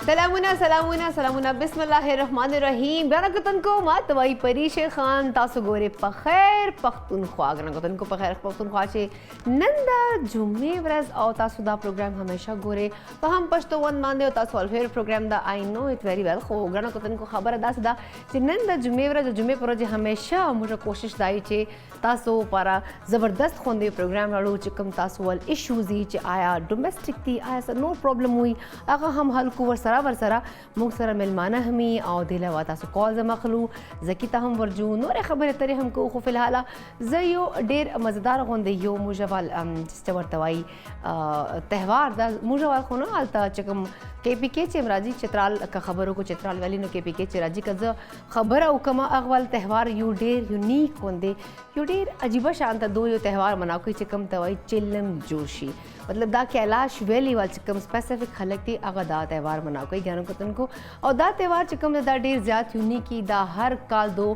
सलामुना सलामुना सलामुना बिस्मिल्लाहिर्रहमानिर्रहीम गणकतन को मातवाई परीश खान तासु गोरे पखैर पख्तूनख्वा गणकतन को पखैर पख्तूनख्वा चे नंदा जुम्मे वरस और तासु दा प्रोग्राम हमेशा गोरे तो हम पश्तो वन मानदे तासु अलफेर प्रोग्राम दा I know it very well खो गणकतन को खबर दास दा चे नंदा जुम्मे वरस जुम्मे पर जे हमेशा मुझे कोशिश दाई चे तासु पारा ज़बरदस्त खोंदे प्रोग्राम लाड़ो चिकम तासु वाल इश्यूज चे आया डोमेस्टिक थी आया नो प्रॉब्लम हुई अगर हम हल को वरसरा मुक्सरा मिलमाना हमी और दिला वाता सो कॉल मखलू जकीता हम वर्जू नोरे खबर तरे हमको खो फिलहाल जयो डेर मज़ेदार गोंदे यो मुजवाल जिस्टवर तवाई त्यौहार दा मुजवाल खोनो आलता चकम KPK चिमराजी चित्राल का खबरों को चित्राल वाली नो KPK चिराजी का जो खबर उकमा अगवाल त्यौहार यू डेर यूनिक होंदे यू डेर अजीबा शांत दो यो त्यौहार मनाओ कोई चिकम तवाई चिल्लम जोशी मतलब दा कैलाश वैली वाल चिकम स्पेसिफिक खलक थी अगा दा त्यौहार मनाओ कोई ज्ञानों कतन को और दा त्यौहार चिकम दा डेर ज़्यादा यूनिक की दा हर काल दो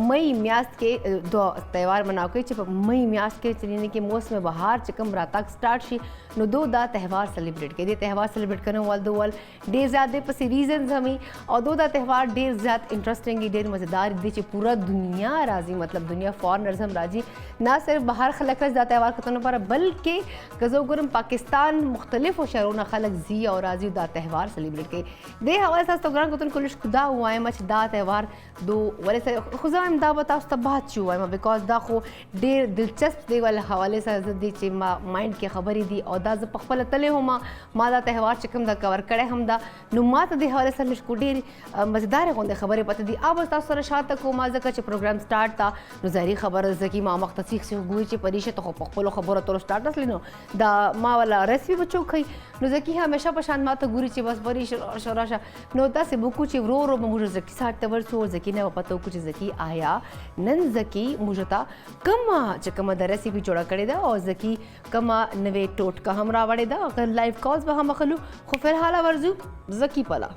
मई म्यास के दो त्यौहार मनाओ कोई चिप मई म्यास के चलीने के मौसम बहार चिकम रातक स्टार्ट शी नो दो दा त्यौहार सेलिब्रेट के दे त्यौहार सेलिब्रेट करने वाल दो वाल डेर ज़्यादा पसी रीजन हमें और दो दा त्यौहार डेर ज़्यादा इंटरेस्टिंग डेर मज़ेदार दे पूरा दुनिया राजी मतलब दुनिया फॉरनर्स हम राजी ना सिर्फ बाहर खलक दा त्यौहार खतन पर बल्कि गजो गुरम पाकिस्तान मुख्तलिफ शहरों खलक जी और राजी दा त्यौहार सेलिब्रेट के दे हवाले साथ तो ग्रां कुतन कुलिश खुदा हुआ है मच दा त्यौहार दो वाले से खुदा हम दा बता उस बात चु है बिकॉज दा खो डेर दिलचस्प दे वाले हवाले से दे चे माइंड के खबर दी और दा ज पखपल तले हो मा दा त्यौहार चिकम दा कवर करे हम दा नुमात दे हवाले से लिश डेर मजेदार होंदे खबर पता दी अब ता सर शात को माजा का प्रोग्राम स्टार्ट था नो जारी खबर जकी मा मख्तसीख से गुई चे परिशे तो पखपल खबर तो स्टार्ट लेनो दा मा वाला रेसिपी बच्चों खई नो जकी हमेशा पशान मा तो गुरी चे बस बरी शराशा नो दा से बुकु चे रो मुझे जकी साठ तवर सो जकी ने पता कुछ जकी आया नन जकी मुझता कमा चकमा दा रेसिपी जोड़ा करे दा और जकी कमा नवे टोट का हमरा वड़े दा अगर लाइव कॉल्स बा हम खलू खो फिलहाल वर्जू जकी पला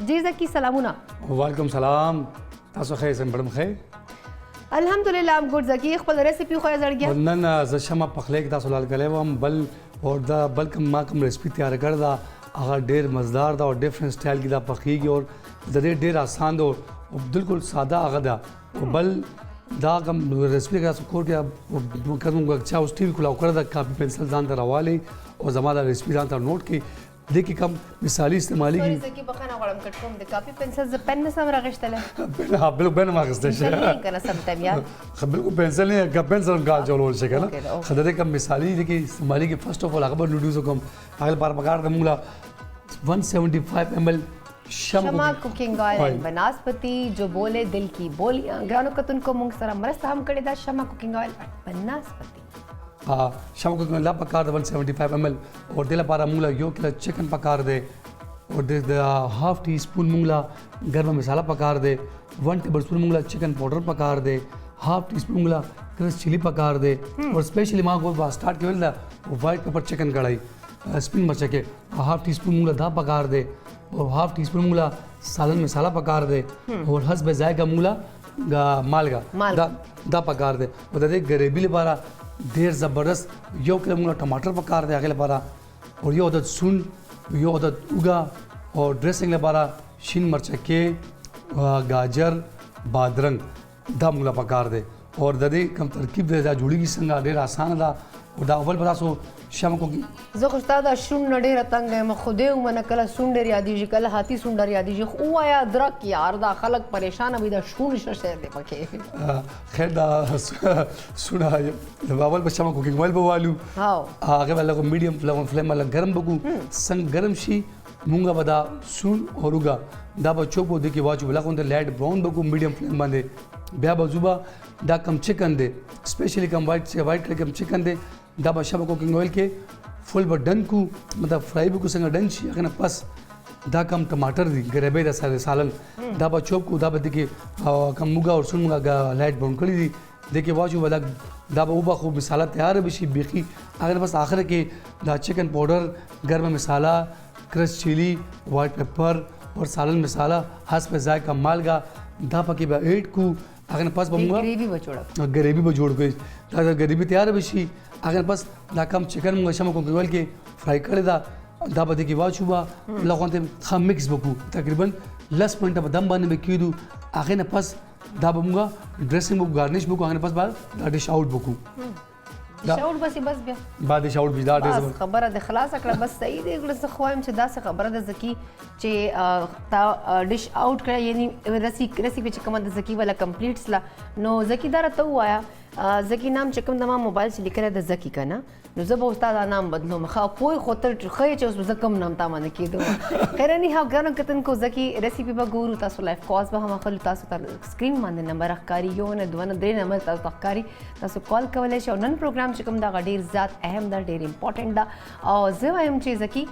जी जकी सलामुना वालेकुम सलाम तासो खैर से बड़म खैर अल्हम्दुलिल्लाह हम गुड जकी खपल रेसिपी खो जड़ गया नन जशमा पखले के तासो लाल गले हम बल और दा बल्कम मा कम रेसिपी तैयार कर दा अगर डेर मज़ेदार दा और डिफरेंट स्टाइल की दा पखीगी और दरे डेर आसान दो बिल्कुल सादा अगदा बल दा कम रेसिपी का सुकोर के करूँगा अच्छा उस टीवी खुला कर दा कापी पेंसिल दान दा वाले और जमादा रेसिपी दान ता नोट की देखिए कम मिसाली इस्तेमाली की जकी बखाना गरम कटकम दे कापी पेंसिल ज पेन न समरा गश्तले हाँ बिल्कुल पेन मा गश्तश कना समतम यार बिल्कुल पेंसिल नहीं का पेंसिल का जोल से ना खदरे कम मिसाली देखिए इस्तेमाली की फर्स्ट ऑफ ऑल अकबर नूडल्स को कम अगले बार पकाड़ दे मुंगला 175 ml शमा कुकिंग ऑयल बनास्पति जो बोले दिल की बोलियां ग्रानो कतुन को मुंग सरा मरस हम करे दा शमा कुकिंग ऑयल बनास्पति हाँ शमा कुकिंग ला पकाड़ दे 175 ml और दिला पारा मुंगला यो किलो चिकन पकाड़ दे और दे हाफ टी स्पून मुंगला गरम मसाला पकाड़ दे 1 टेबलस्पून मुंगला चिकन पाउडर पकाड़ दे half tea spoon Mongla crush chilli पकाड़ दे और स्पेशली मां को स्टार्ट के वेला वाइट पेपर चिकन कढ़ाई स्पिन मचा के हाफ टी स्पून मुंगला दा पकाड़ दे और हाफ टी स्पून मुंगला सालन मसाला पकाड़ दे और हस्ब जायका मुंगला मालगा दा पकाड़ दे और दे ग्रेवी ले पारा देर ज़बरदस्त यो किलो मुंगला टमाटर पकाड़ दे अगले पारा और यो उधर सुन यो उधर उगा और ड्रेसिंग ले पारा शिन मरचा के गाजर बादरंग दा मुंगला पकाड़ दे और दे कम तरकीब दे जा जुड़ी की संगा डेर आसान दा और दा अव्वल बता सो शाम को जो खुस्ता दा शुन नडे रतंग है म खुदे मन कला सुंडर यादी जी कला हाथी सुंडर यादी जी ओ आया अदरक यार दा खलक परेशान अभी दा शुन शे दे पके खैर दा सुना अव्वल पर शाम कुकिंग ऑयल बवालू हां आगे वाला को मीडियम फ्लेम वाला गरम बकू संग गरम शी मूंगा बदा सुन और उगा दा बच्चों को देखिए वाच वाला को लाइट ब्राउन बकू मीडियम फ्लेम बांधे ब्या बजुबा दा कम चिकन दे स्पेशली कम वाइट कलर कम चिकन दे दा बशा कुकिंग ऑयल के फुल बडन को मतलब फ्राई बकू संग डन शी अगन पस दा कम टमाटर दी ग्रेवी दा सालन दा बच्चों को दा देखिए कम मुगा और सुन मुगा लाइट ब्राउन करी दी देखिए वाच वाला दा उबा खूब मसाला तैयार बिशी बेखी अगर बस आखिर के दा चिकन पाउडर गरम मसाला क्रश चिली वाइट पेपर और सालन मसाला हस्ब जायका मालगा दा पके बा 8 को अगर पास बमुगा ग्रेवी बजोड़ गई दा ग्रेवी तैयार बिशी अगर बस दा कम चिकन मुगा शमा को के फ्राई करे दा دا به دې کې واچو به لږ غونډې ښه مکس به کړو تقریبا 10 منټه په دم باندې به کېږدو هغې نه پس دا به مونږه ډریسنګ به ګارنش به کړو هغې نه پس به دا ډش آوټ به کړو شاور بس بس بیا بعد ډش آوټ به دا ډېر بس خبره د خلاص کړه بس صحیح دی زه خو وایم چې داسې خبره ده زکي چې تا ډش آوټ کړه یعنی ریسیپي چې کومه د زکي والا کمپلیټ سلا نو زکي دا راته ووایه زکي نام چې کوم د ما موبایل چې لیکلی د زکي که نه نو زه به ستا دا نام بدلوم ښه پوه خو ته ښه یې چې اوس به زه کوم نام تا باندې کېدو خیر anyhow ګرانو کتونکو زکي ریسیپي به ګورو تاسو لایف کالز به هم اخلو تاسو ته سکرین باندې نمبر ښکاري یو نه دوه نه درې نمبر تاسو ته ښکاري تاسو کال کولی شئ او نن پروګرام چې کوم دغه ډېر زیات اهم ده ډېر امپورټنټ ده او زه وایم چې زکي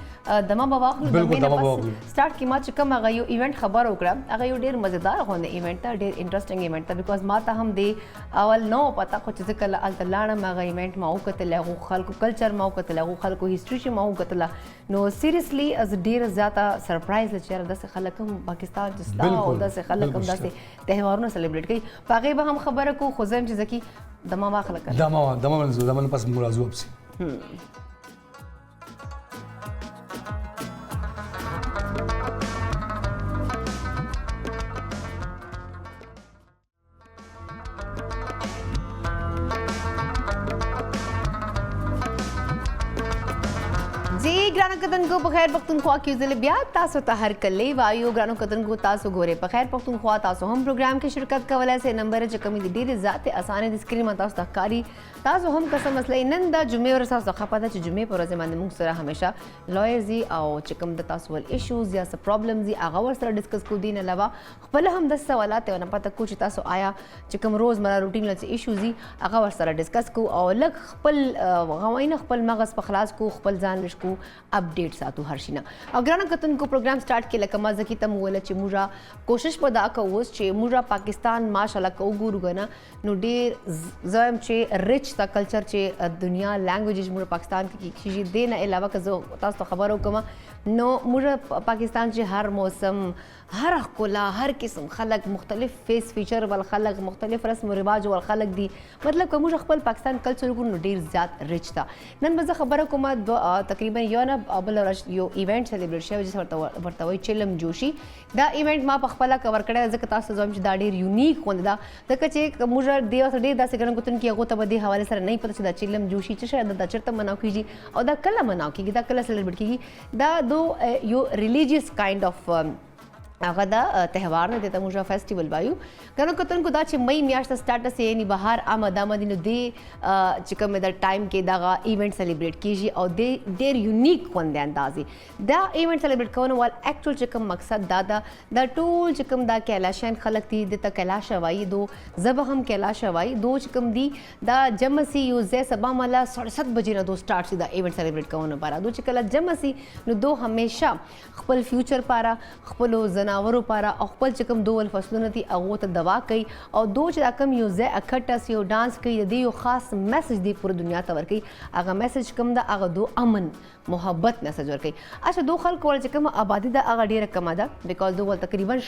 دمه به واخلو بالکل دمه به واخلو سټارټ کې ما چې کوم هغه یو ایونټ خبر وکړه هغه یو ډېر مزیدار غونډه ایونټ ته ډېر انټرسټینګ ایونټ ته بیکاز ما ته هم دی اول نو پته خو چې زه کله هلته لاړم هغه ایونټ ما وکتل هغو خلکو کلچر ما وکتل هغو خلکو هسټري چې ما وکتله نو سیریسلی از ډېره زیاته سرپرایز ده چې یاره داسې خلک هم پاکستان کې شته او داسې خلک هم داسې تهوارونه سلیبریټ کوي په هغې به هم خبره کوو خو زه یم چې زکي دمه واخله که دمه منځو دمه نه پس موږ راځو واپسې ګرانو کتونکو په خیر پښتونخوا کې ځلې بیا تاسو ته هرکلی وایو ګرانو کتونکو تاسو ګورئ په خیر پښتونخوا تاسو هم پروګرام کې شرکت کولی شئ نمبر چې کومې دي ډېرې زیاتې اسانې د سکرین باندې تاسو ته ښکاري تاسو هم که څه مسله نن د جمعې ورځ تاسو ته ښه پته چې جمعې په ورځ باندې موږ سره همیشه لایرز دي او چې کوم د تاسو ول ایشوز یا څه پرابلمز دي هغه ورسره ډسکس کوو دي نه علاوه خپله هم داسې سوالات یې ونه پته کوو چې تاسو آیا چې کوم روزمره روټین له څه ایشوز دي هغه ورسره ډسکس کوو او لږ خپل غوایي خپل مغز په خلاص کوو خپل ځان لږ کوو اپډیټ ساتو هر شي نه او ګرانو کتونکو پروګرام سټارټ کې لکه ما زکي ته وویله چې موږ کوشش په دا کوو اوس چې موږ پاکستان ماشاءالله که وګورو که نه نو ډېر زه وایم چې ریچ دا کلچر چې دنیا لینګویجز موږ پاکستان کې کېږي دې نه علاوه که زه تاسو ته خبر وکړم نو موږ پاکستان چې هر موسم هر ښکلا هر قسم خلک مختلف فیس فیچر ول خلک مختلف رسم و رواج ول خلک دي مطلب که موږ خپل پاکستان کلچر وګورو نو ډېر زیات ریچ ده نن به زه خبره کوم تقریبا یو نه بل یو ایونټ سلیبریټ شوی چې ورته وایي چلم جوشي دا ایونټ ما په خپله کور کړی ځکه تاسو ته وایم چې دا ډېر یونیک غونډه ده ځکه چې موږ ډېر داسې ګرم کتونکي هغو ته به دې حوالې سره نه پته چې دا چلم جوشي څه شی ده دا چېرته مناو کېږي او دا کله مناو کېږي دا کله سلیبریټ کېږي دا دو یو ریلیجیس کایند اف هغه دا تهوار نه دی ته موږ فیسټیول وایو ګرانو کتونکو دا چې مئی میاشت سټارټ یعنی بهر آمد آمدي نو دې چې کوم د ټایم کې دغه ایونټ سلیبریټ کیږي او ډېر یونیک غونډې اندازې دا ایونټ سلیبریټ کولو وال اکچوال چې کوم مقصد دا دا ټول چې کوم دا کیلاشیان خلک دي د ته کیلاشه وایي دو زه به هم کیلاشه وایي دو چې کوم دي دا جمع سي یو ځای سبا مالا 7:30 بجې نه دو سټارټ سي دا ایونټ سلیبریټ کولو لپاره دو چې کله جمع سي نو دو همیشه خپل فیوچر لپاره خپلو زناورو لپاره او خپل چې کوم ډول فصلونه دي هغو ته دوا کوي او دو چې دا کوم یو ځای اکټه سي یو ډانس کوي د دې یو خاص میسج دی پوره دنیا ته ورکوي هغه میسج کوم ده هغه دو امن محبت میسج ورکوي اچھا دو خلکو ول چې کوم آبادي ده هغه ډېره کمه ده بیکاز دو ول تقریبا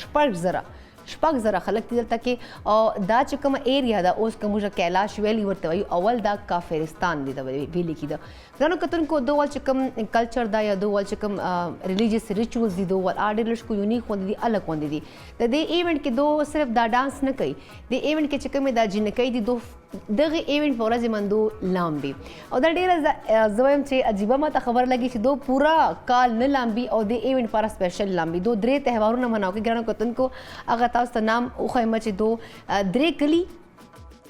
6,000 خلک دي دلته کې او دا چې کومه ایریا ده اوس که موږ کیلاش ویلي ورته وایو اول دا کافرستان دی د ویلي کېده ګرانو کتونکو دو ول چې کوم کلچر ده یا دو ول چې کوم ریلیجیس ریچوالز دي دو ول ډېر لږ کو یونیک غونډې دي الګ غونډې دي د دې ایونټ کې دو صرف دا ډانس نه کوي د ایونټ کې چې کومې دا جنکۍ دي دو دغه ایونټ په ورځې باندې دو لامبي او دا ډېره زه وایم چې عجیبه ماته خبر لګي چې دو پورا کال نه لامبي او د ایونټ لپاره سپیشل لامبي دو درې تهوارونه مناو کوي ګرانو کتونکو هغه تاسو ته نام وښیم چې دو درې کلي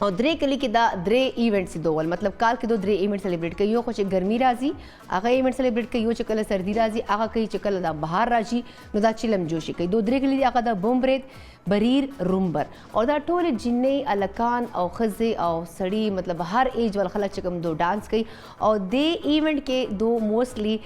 او درې کلي کې دا درې ایونټس دي ډول مطلب کال کې دو درې ایونټ سلیبریټ کوي یو خو چې ګرمي راځي هغه ایونټ سلیبریټ کوي یو چې کله سردي راځي هغه کوي چې کله دا بهار راشي نو دا چلم جوشي کوي دو درې کلي دي هغه دا بومبرید بریر رومبر او دا ټول جنې الکان او ښځې او سړي مطلب هر ایج ول خلک چې کوم دو ډانس کوي او دې ایونټ کې دو موسټلی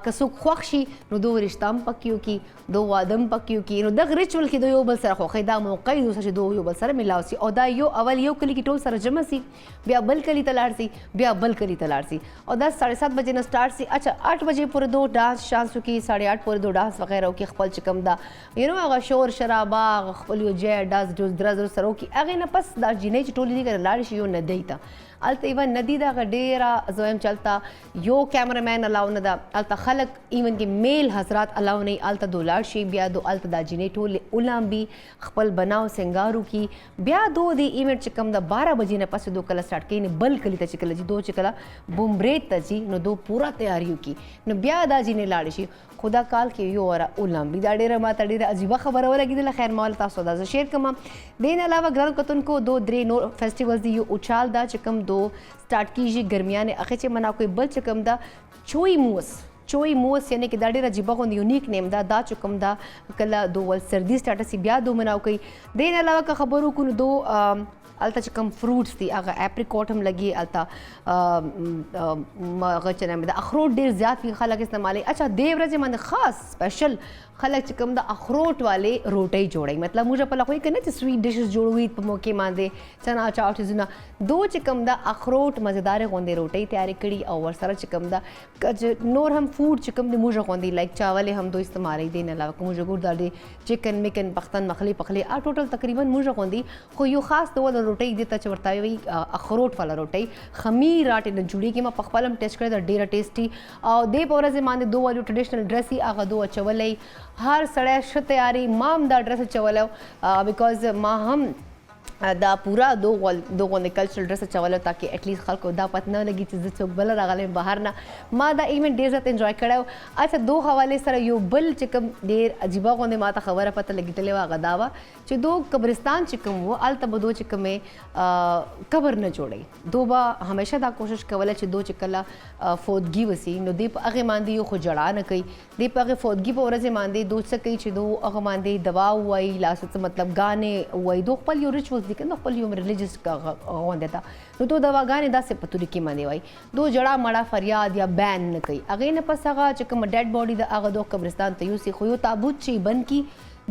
که څوک خوښ شي نو دو رشته هم پکې وکړي دو واده هم پکې وکړي نو دغه ریچول کې دو یو بل سره خوښوي دا موقع یې دوسه چې دو یو بل سره میلاو سي او دا یو اول یو کلي کې ټول سره جمع سي بیا بل کلي ته لاړ سي بیا بل کلي ته لاړ سي او دا 7:30 بجې نه سټارټ سي اچھا 8 بجې پورې دو ډانس شانس وکړي 8:30 پورې دو ډانس وغیرہ وکړي خپل چې کوم دا یو نو هغه شور شرابه هغه خپل یو ځای ډاز ډوز درز سره وکړي هغې نه پس دا جینۍ چې ټولې دي که لاړې شي یو ندۍ ته هلته یوه ندي ده هغه ډېره زه وایم چې هلته یو کیمرامین الاو نه ده هلته خلک ایون کې میل حضرات الاو نه هلته دو لاړ شي بیا دو هلته دا جینۍ ټولې ولامبي خپل بناو سنګار وکړي بیا دو د ایونټ چې کوم د 12 بجې نه پس دو کله سټارټ کوي نه بل کلي ته چې کله ځي دو چې کله بومبرید ته ځي نو دو پوره تیاری وکړي نو بیا دا جینۍ لاړې شي خدا کال کې یو وره ولامبي دا ډېره ماته ډېره عجیبه خبره ولګېدله خیر ما تاسو دا زه شیر کوم دې نه علاوه ګرانو کتونکو دو درې نور فیسټیولز دي یو اچال دا چې کوم دو سټارټ کیږي ګرمیانې هغې چې منا کوي بل چې کوم دا چوی موس یعنی کې دا ډېره عجیبه غوندې یونیک نیم دا چې کوم دا کله دو ول سردي سټارټ سي بیا دو مناو کوي دې نه علاوه که خبرو کو نو دو هلته چې کوم فروټس دي هغه اپریکوټ هم لګي هلته هغه چې نام د اخروټ ډېر زیات وي خلک استعمالوي اچھا دې ورځې باندې خاص سپیشل خلک چې کوم د اخروټ والې روټۍ جوړوي مطلب موږ په لخوا که نه چې سویټ ډشز جوړوي په موقع باندې چنا چاو چیزونه دو چې کوم د اخروټ مزیدارې غوندې روټۍ تیارې کړي او ورسره چې کوم د نور هم فوډ چې کوم د موږ غوندې لایک چاولې هم دو استعمالوي دې نه علاوه که موږ ګور دا د چکن میکن پختن مخلي ټوټل تقریبا موږ غوندې خو یو خاص ډول روټۍ دې ته چې ورته وایي اخروټ والا روټۍ خمیر راټې نه جوړېږي ما په خپل هم ټیسټ کړې ده ډېره ټیسټي او دې په ورځې باندې دو والو ټریډیشنل ډرس یې هغه دو اچولی هر سړی ښه تیاری ما هم دا ډرس اچولی بیکاز ما هم دا پورا دو غوندې کلچرل ډرس اچولی تاکې اټلیسټ خلکو دا پته نه لګي چې زه څوک بله راغلی یم بهر نه ما دا ایونټ ډېر زیات انجوای کړی و اچھا دو حوالې سره یو بل چې کوم ډېر عجیبه غوندې ما ته خبره پته لګېدلې وه هغه دا وه چې دو قبرستان چې کوم و هلته به دو چې کومې قبر نه جوړوي دو به همیشه دا کوشش کوله چې دو چې کله فوتګي وسي نو دی په هغې باندې یو خو جړا نه کوي دی په هغې فوتګي په ورځې باندې دو څه کوي چې دو هغه باندې دوا ووایي لاس څه مطلب ګانې ووایي دو خپل یو ریچولز دي که نه خپل یو ریلیجس غونډې ته نو دو دواګانې داسې په طریقې باندې وایي دو جړا مړه فریاد یا بین نه کوي هغې نه پس هغه چې کومه ډیډ باډي ده هغه دو قبرستان ته یوسي خو یو تابوت چې بند کي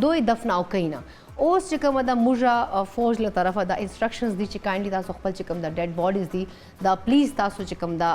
دو یې دفناو کوي نه اوس چې کومه د موږه فوج له طرفه دا انسټرکشنز دي چې کاینډلي تاسو خپل چې کوم د ډیډ باډیز دي دا پلیز تاسو چې کوم دا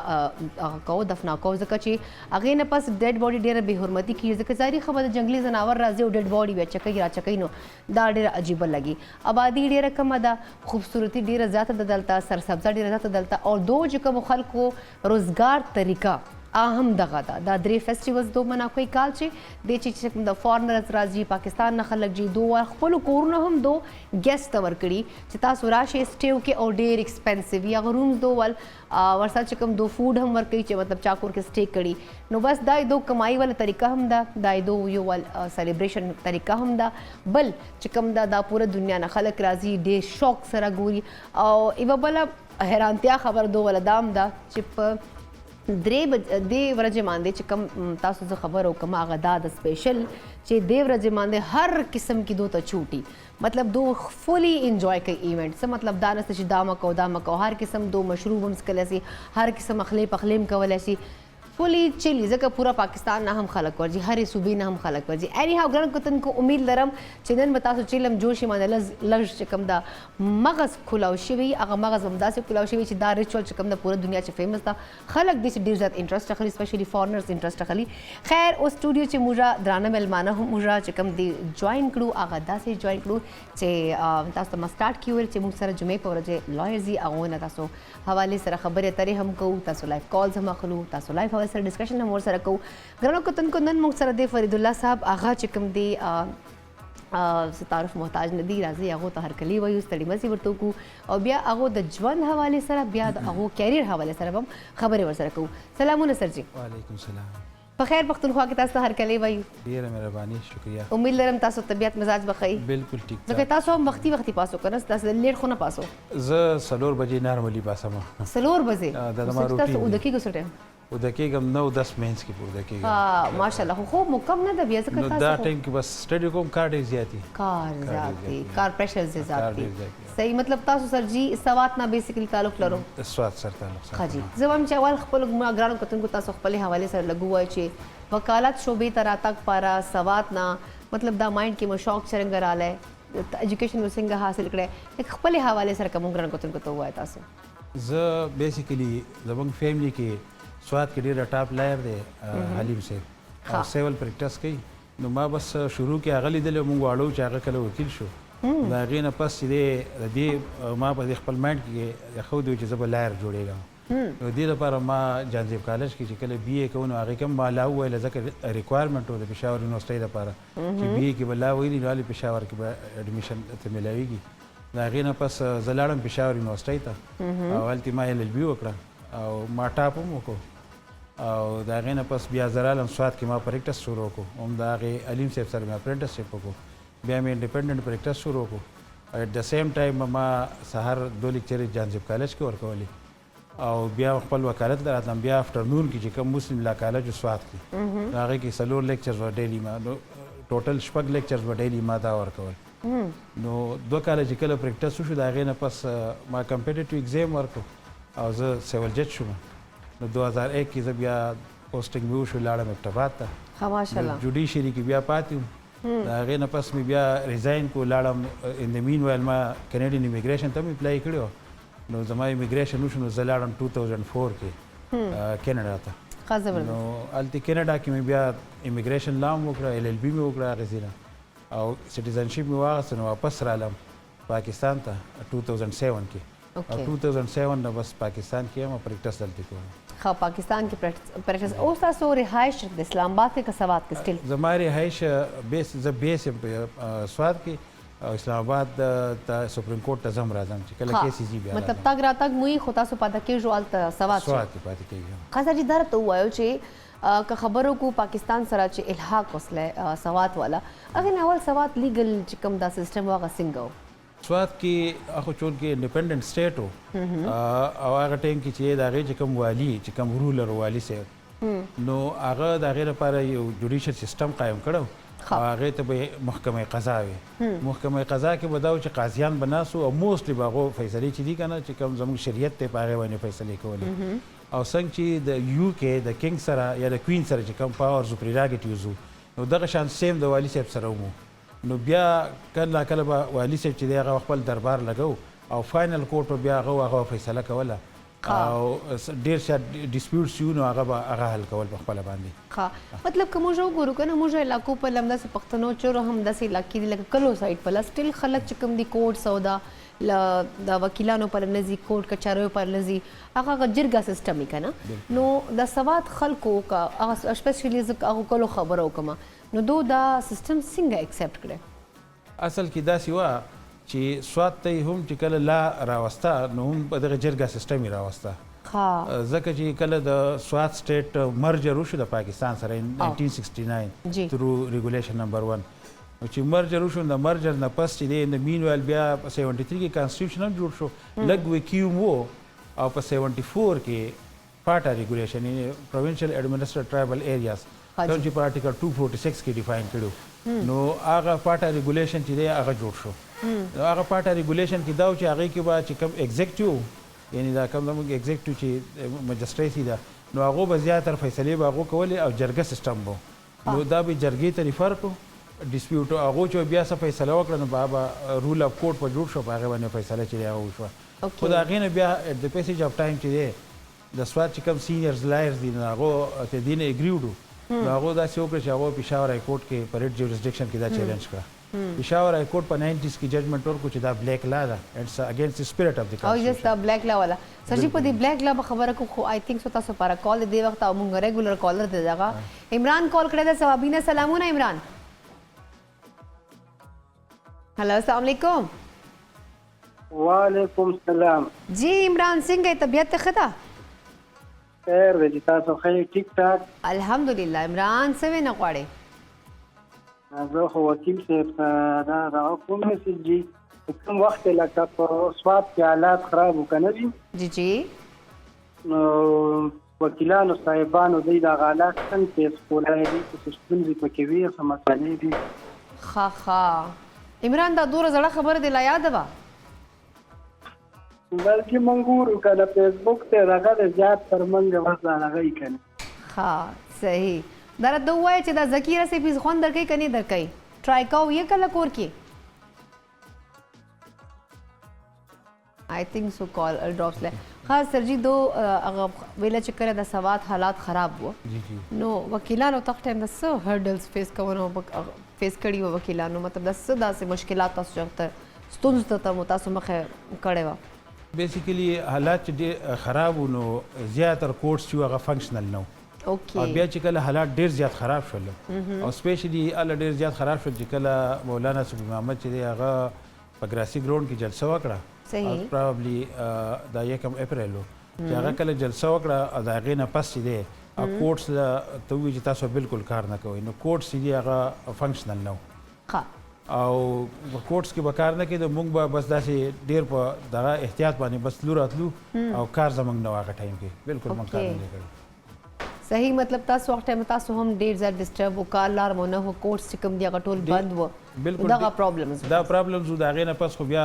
کوو دفنا کوو ځکه چې هغې نه پس ډیډ باډي ډېره بې حرمتي کېږي ځکه ظاهري خبره د جنګلي ځناور راځي او ډیډ باډي بیا چکوي راچکوي نو دا ډېره عجیبه لګي آبادي ډېره کمه ده خوبصورتي ډېره زیاته ده دلته سرسبزه ډېره زیاته دلته او دو چې کومو خلکو روزګار طریقه هم دغه ده دا درې فیسټیولز دو منا کوي کال چې دی چې د فارنرز راځي پاکستان نه خلک جي دو خپلو کورونه هم دو ګیسټ ته ورکړي چې تاسو راشئ سټې وکړئ او ډېر ایکسپینسیو وي هغه رومز دو ول ورسره چې کوم دو فوډ هم ورکوي چې مطلب چا کور کې سټې کړي نو بس دا دو کمایي والا طریقه هم ده دا دو یو ول سیلیبریشن طریقه هم ده بل چې کوم دا پوره دنیا نه خلک راځي ډېر شوق سره ګوري او یوه بله حیرانتیا خبر دو ول دا هم ده چې په دې ورځې باندې چې کوم تاسو زه خبر وکړم هغه دا د سپیشل چې دې ورځې باندې هر قسم کې دو ته چوټي مطلب دو فلی انجوای کوي ایونټ څه مطلب دا نسته چې دا مکو هر قسم دو مشروب هم څکلی سي هر قسم اخلی پخلی هم کولی سي فلی چلی ځکه پورا پاکستان نه هم خلک ورځي هرې صوبې نه هم خلک ورځي اینی هاو ګران کتونکو امید لرم چې نن به تاسو چیلم جوړ شي باندې لږ چې کوم دا مغز کلاو شوي هغه مغز هم داسې کلاو شوي چې دا ریچول چې کوم د پوره دنیا چې فیمس ده خلک دې چې ډېر زیات انټرسټ اخلي سپیشلي فارنرز انټرسټ اخلي خیر اوس سټوډیو چې موږ درانه میلمانه هم موږ چې کوم دی جوین کړو هغه داسې جوین کړو چې تاسو ته ما سټارټ کړي ویل چې موږ سره جمعې په ورځ لایرز دي هغو نه تاسو حوالې سره خبرې اترې هم کوو تاسو لایف کالز هم اخلو تاسو لایف سره ډسکشن هم ورسره کوو ګرانو کتونکو نن موږ سره دی فرید الله صاحب هغه چې کوم دی تعارف محتاج نه دی راځي هغو ته هرکلی وایو ستړي مسي ورته وکړو او بیا هغو د ژوند حوالې سره بیا د هغو کیریر حوالې سره هم خبرې ورسره کوو سلامونه سر جي وعلیکم السلام په خیر پښتونخوا کې تاسو ته هرکلی وایو ډېره مهرباني شکریه امید لرم تاسو طبیعت مزاج به ښه بالکل ټیک ځکه تاسو هم وختي پاسو کنه تاسو لیټ خو نه پاسو زه 4 بجې نارملي پاسم 4 بجې دا زما روټین تاسو ودکی کو سټه وده کېږم 9-10 مینس کې پوره کېږم ها ماشاءالله خو مو کم نه ده بیا ځکه نو تاسو دا ټایم کې بس سټډي کوم کار ډېر زیاتي کار پریشر زیات دي صحیح مطلب تاسو سر جی سوات نه بیسیکلی تعلق لرو سوات سره تعلق ښه جی زه وایم چې اول خپل ګرانو کتونکو تاسو خپل حوالې سره لګو وای چې وکالت شعبې ته راتګ پاره سوات نه مطلب دا مایند کې مو شوق څرنګه رالی ایجوکیشن مو څنګه حاصل کړی خپل حوالې سره کوم ګرانو کتونکو ته وای تاسو زه بیسیکلی زموږ فیملی کې سوات کې ډېر ټاپ لایر دی حلیم صاحب او سیول پریکټس کوي نو ما بس شروع کې هغه لیدلی مونږ واړو چې هغه کله وکیل شو د هغې نه پس چې دی د دې ما په دې خپل مایند کې ښودی و چې زه به لایر جوړېږم نو دې لپاره ما جانزیب کالج کې چې کله بي اے کوو نو هغې کې هم ما لا وویله ځکه ریکوایرمنټ و د پېښور یونیورسټۍ لپاره چې بي اے کې به لا ویلي نو هلې پېښور کې به اډمیشن ته میلاویږي د هغې نه پس زه لاړم پېښور یونیورسټۍ ته او هلته ما ایل ایل بي وکړه او ما ټاپ هم وکړو او د هغې نه پس بیا زه رالم سوات کې ما پریکټس شروع کړو هم د هغې علیم صاحب سره مې اپرنټسشپ وکړو بیا مې انډیپنډنټ پریکټس شروع کړو ایټ د سیم ټایم ما سهار 2 لیکچرې جانزیب کالج کې ورکولې او بیا خپل وکالت ته راتلم بیا افټرنون کې چې کوم مسلم لا کالج سوات کې نو هغې کې 4 لیکچرز و ډیلي ما نو ټوټل 6 لیکچرز و ډیلي ما دا ورکول نو 2 کاله چې کله پریکټس وشو د هغې نه پس ما کمپیټیټیو اگزام ورکړو او زه سیول جج شوم نو 2001 کې زه بیا پوسټینګ مې وشو لاړم ابټاباد ته ماشاءالله جوډیشري کې بیا پاتې وم د هغې نه پس مې بیا ریزاین کو لاړم ان د مین ویل ما کینیډین امیګریشن ته مې اپلای کړی و نو زما امیګریشن وشو نو زه لاړم 2004 کې کینیډا ته نو هلته کینیډا کې مې بیا امیګریشن لا هم وکړه ایل ایل بي مې وکړه هغې ځینه او سټیزنشپ مې واخیسته نو واپس رالم پاکستان ته 2007 کې او 2007 نه بس پاکستان کې یم پریکټس دلته کوم ها پاکستان کې پریکټس اوس تاسو رهایش د اسلام آباد کې که سوات کې سټیل زما رهایش بیس یم سوات کې او اسلام آباد ته سپریم کورټ ته ځم راځم چې کله کیس یې بیا مطلب تګ راتګ موي خو تاسو پاتې کېږو هلته سوات کې پاتې کېږم قاضي جي دا راته ووایو چې که خبرو کو پاکستان سره چې الحاق وسله سوات والا هغې نه اول سوات لیګل چې کوم دا سیسټم و هغه څنګه و سوات کې هغه چون کې انډیپندنت سټیټ و او هغه ټایم کې چې د هغې چې کوم والي چې کوم رولر والي صاحب نو هغه د هغې لپاره یو جوډیشل سیسټم قایم کړی او هغې ته به محکمه قضا وي محکمه قضا کې به دا و چې قاضیان به ناست او موسټلی به هغو فیصلې چې دي که نه چې کوم زموږ شریعت دی په هغې باندې فیصلې کولې او څنګه چې د یو کې د کینګ سره یا د کوین سره چې کوم پاورز او پریراګیټیوز وو نو دغه شان سیم د والي صاحب سره ومو نو بیا کله کله به والي صاحب چې دی هغه خپل دربار لګو او فاینل کورټ به بیا هغه فیصله کوله او ډېر شیات ډسپیوټس یو نو هغه به هغه حل کول په خپله باندې ښه مطلب که موږ وګورو که نه موږ علاقو په همداسې پښتنو چورو هم داسې علاقې دي لکه کلو سایډ په سټیل خلک چې کوم دي کوټ سودا د وکیلانو پر نزي کوټ کچاریو پر نزي هغه جرګه سیستم یې که نه نو د سوات خلکو که هغه اسپیشلی زه هغو کلو خبره وکړم نو دو دا سیستم څنګه اکسپټ کړی اصل کې داسې وه چې سوات ته یې هم چې کله لا راوسته نو هم په دغه جرګه سیسټم یې راوسته ځکه چې کله د سوات سټیټ مرجر وشو د پاکستان سره 1969 تھرو ریګولیشن نمبر 1 چې مرجر وشو د مرجر نه پس چې دی د مین ویل بیا په 73 کې کانسټیټیوشن هم جوړ شو لږ ویکیوم و او په 74 کې پاټا ریګولیشن پروینشل ایڈمنسټریټ ټرایبل ایریاز کوم چې په آرټیکل 246 کې ډیفاین کړو نو هغه پاټا ریګولیشن چې دی هغه جوړ شو هغه پاټا ریګولیشن کې دا و چې هغې کې به چې کوم ایگزیکټیو یعنې دا کوم زموږ ایگزیکټیو چې مجسټریسي ده نو هغو به زیاتره فیصلې به هغو کولې او جرګه سیسټم به نو دا به جرګې ته ریفر کړو ډسپیوټ هغو چې بیا څه فیصله وکړه نو به رول اف کورټ په جوړ شو په هغې باندې فیصله چې دی هغه وشوه خو د هغې نه بیا ایټ د پیسیج اف ټایم چې دی د سوات چې کوم سینیرز لایرز دي نو هغو ته دې نه اګري وډو نو هغو داسې وکړه چې هغو پېښور های کورټ کې په ریډ جوریسډکشن کې دا چیلنج کړه پېښور های کورټ په 90s کې ججمنټ ورکړو چې دا بلیک لا ده اټس اګینسټ د سپیرټ اف د او یس دا بلیک لا والا سر جی په دې بلیک لا به خبره کو خو آی تھنک سو تاسو لپاره کال دی وخت او موږ ریګولر کالر دی دغه عمران کال کړی دی ثوابینه سلامونه عمران هلو السلام علیکم وعلیکم السلام جی عمران څنګه طبیعت ښه ده خیر دی تاسو ښه ټیک ټاک الحمدلله عمران څه وینه غواړې زه خو وکیل صاحب ته دا راوکړم میسج جي کوم وخت لکه په سوات کې حالات خراب وکنه دي جی جی نو وکیلانو صاحبانو دوی دا حالات څنګه پیش کولای دي چې ستونزې پکې وي څه مسئلې دي ښه عمران دا دوره زړه خبره دی لا یاده وه بلکې مونږ ګورو که د فیسبوک ته هغه د زیات تر منځه بس هغه یې که نه ښه صحیح دا راته ووایه چې دا ذکي ریسیپیز خوند درکوي که نه درکوي ټرای کوو یې کله کور کې I think so call drops ले ख़ास सर जी दो वेला चक्कर द सवात हालात ख़राब हुआ जी जी नो वकीलानो तक टाइम दस हर्डल्स फेस कवनो फेस कड़ी हुआ वकीलानो मतलब दस दासे मुश्किलात तासु जगतर स्तुंज ता मुतासु मखे कड़े वा बेसिकली हालात چې خراب ونو زیاتره کوټس چې هغه فنکشنل نو اوکي او بیا چې کله حالات ډیر زیات خراب شول او سپیشلی ال ډیر زیات خراب شول چې کله مولانا صبحی محمد چې هغه په ګراسي ګراوند کې جلسه وکړه صحیح پروبابلی دا 1 اپریل چې هغه کله جلسه وکړه دا غې نه پس دی او کوټس ته وی چې تاسو بالکل کار نه کوئ نو کوټس دی هغه فنکشنل نو ها او کوټس کې به کار نه کېده موږ به بس داسې ډېر په دغه احتیاط باندې بس تلو راتلو او کار زموږ نه هغه ټایم کې بالکل موږ کار نه کړی صحیح مطلب تاسو وخت ټایم تاسو هم ډیر زیات ډسټرب وکړ لار مو نه هو کورس چې کوم دی هغه ټول بند و بالکل دا پرابلمز دا پرابلمز دا غې نه پس خو بیا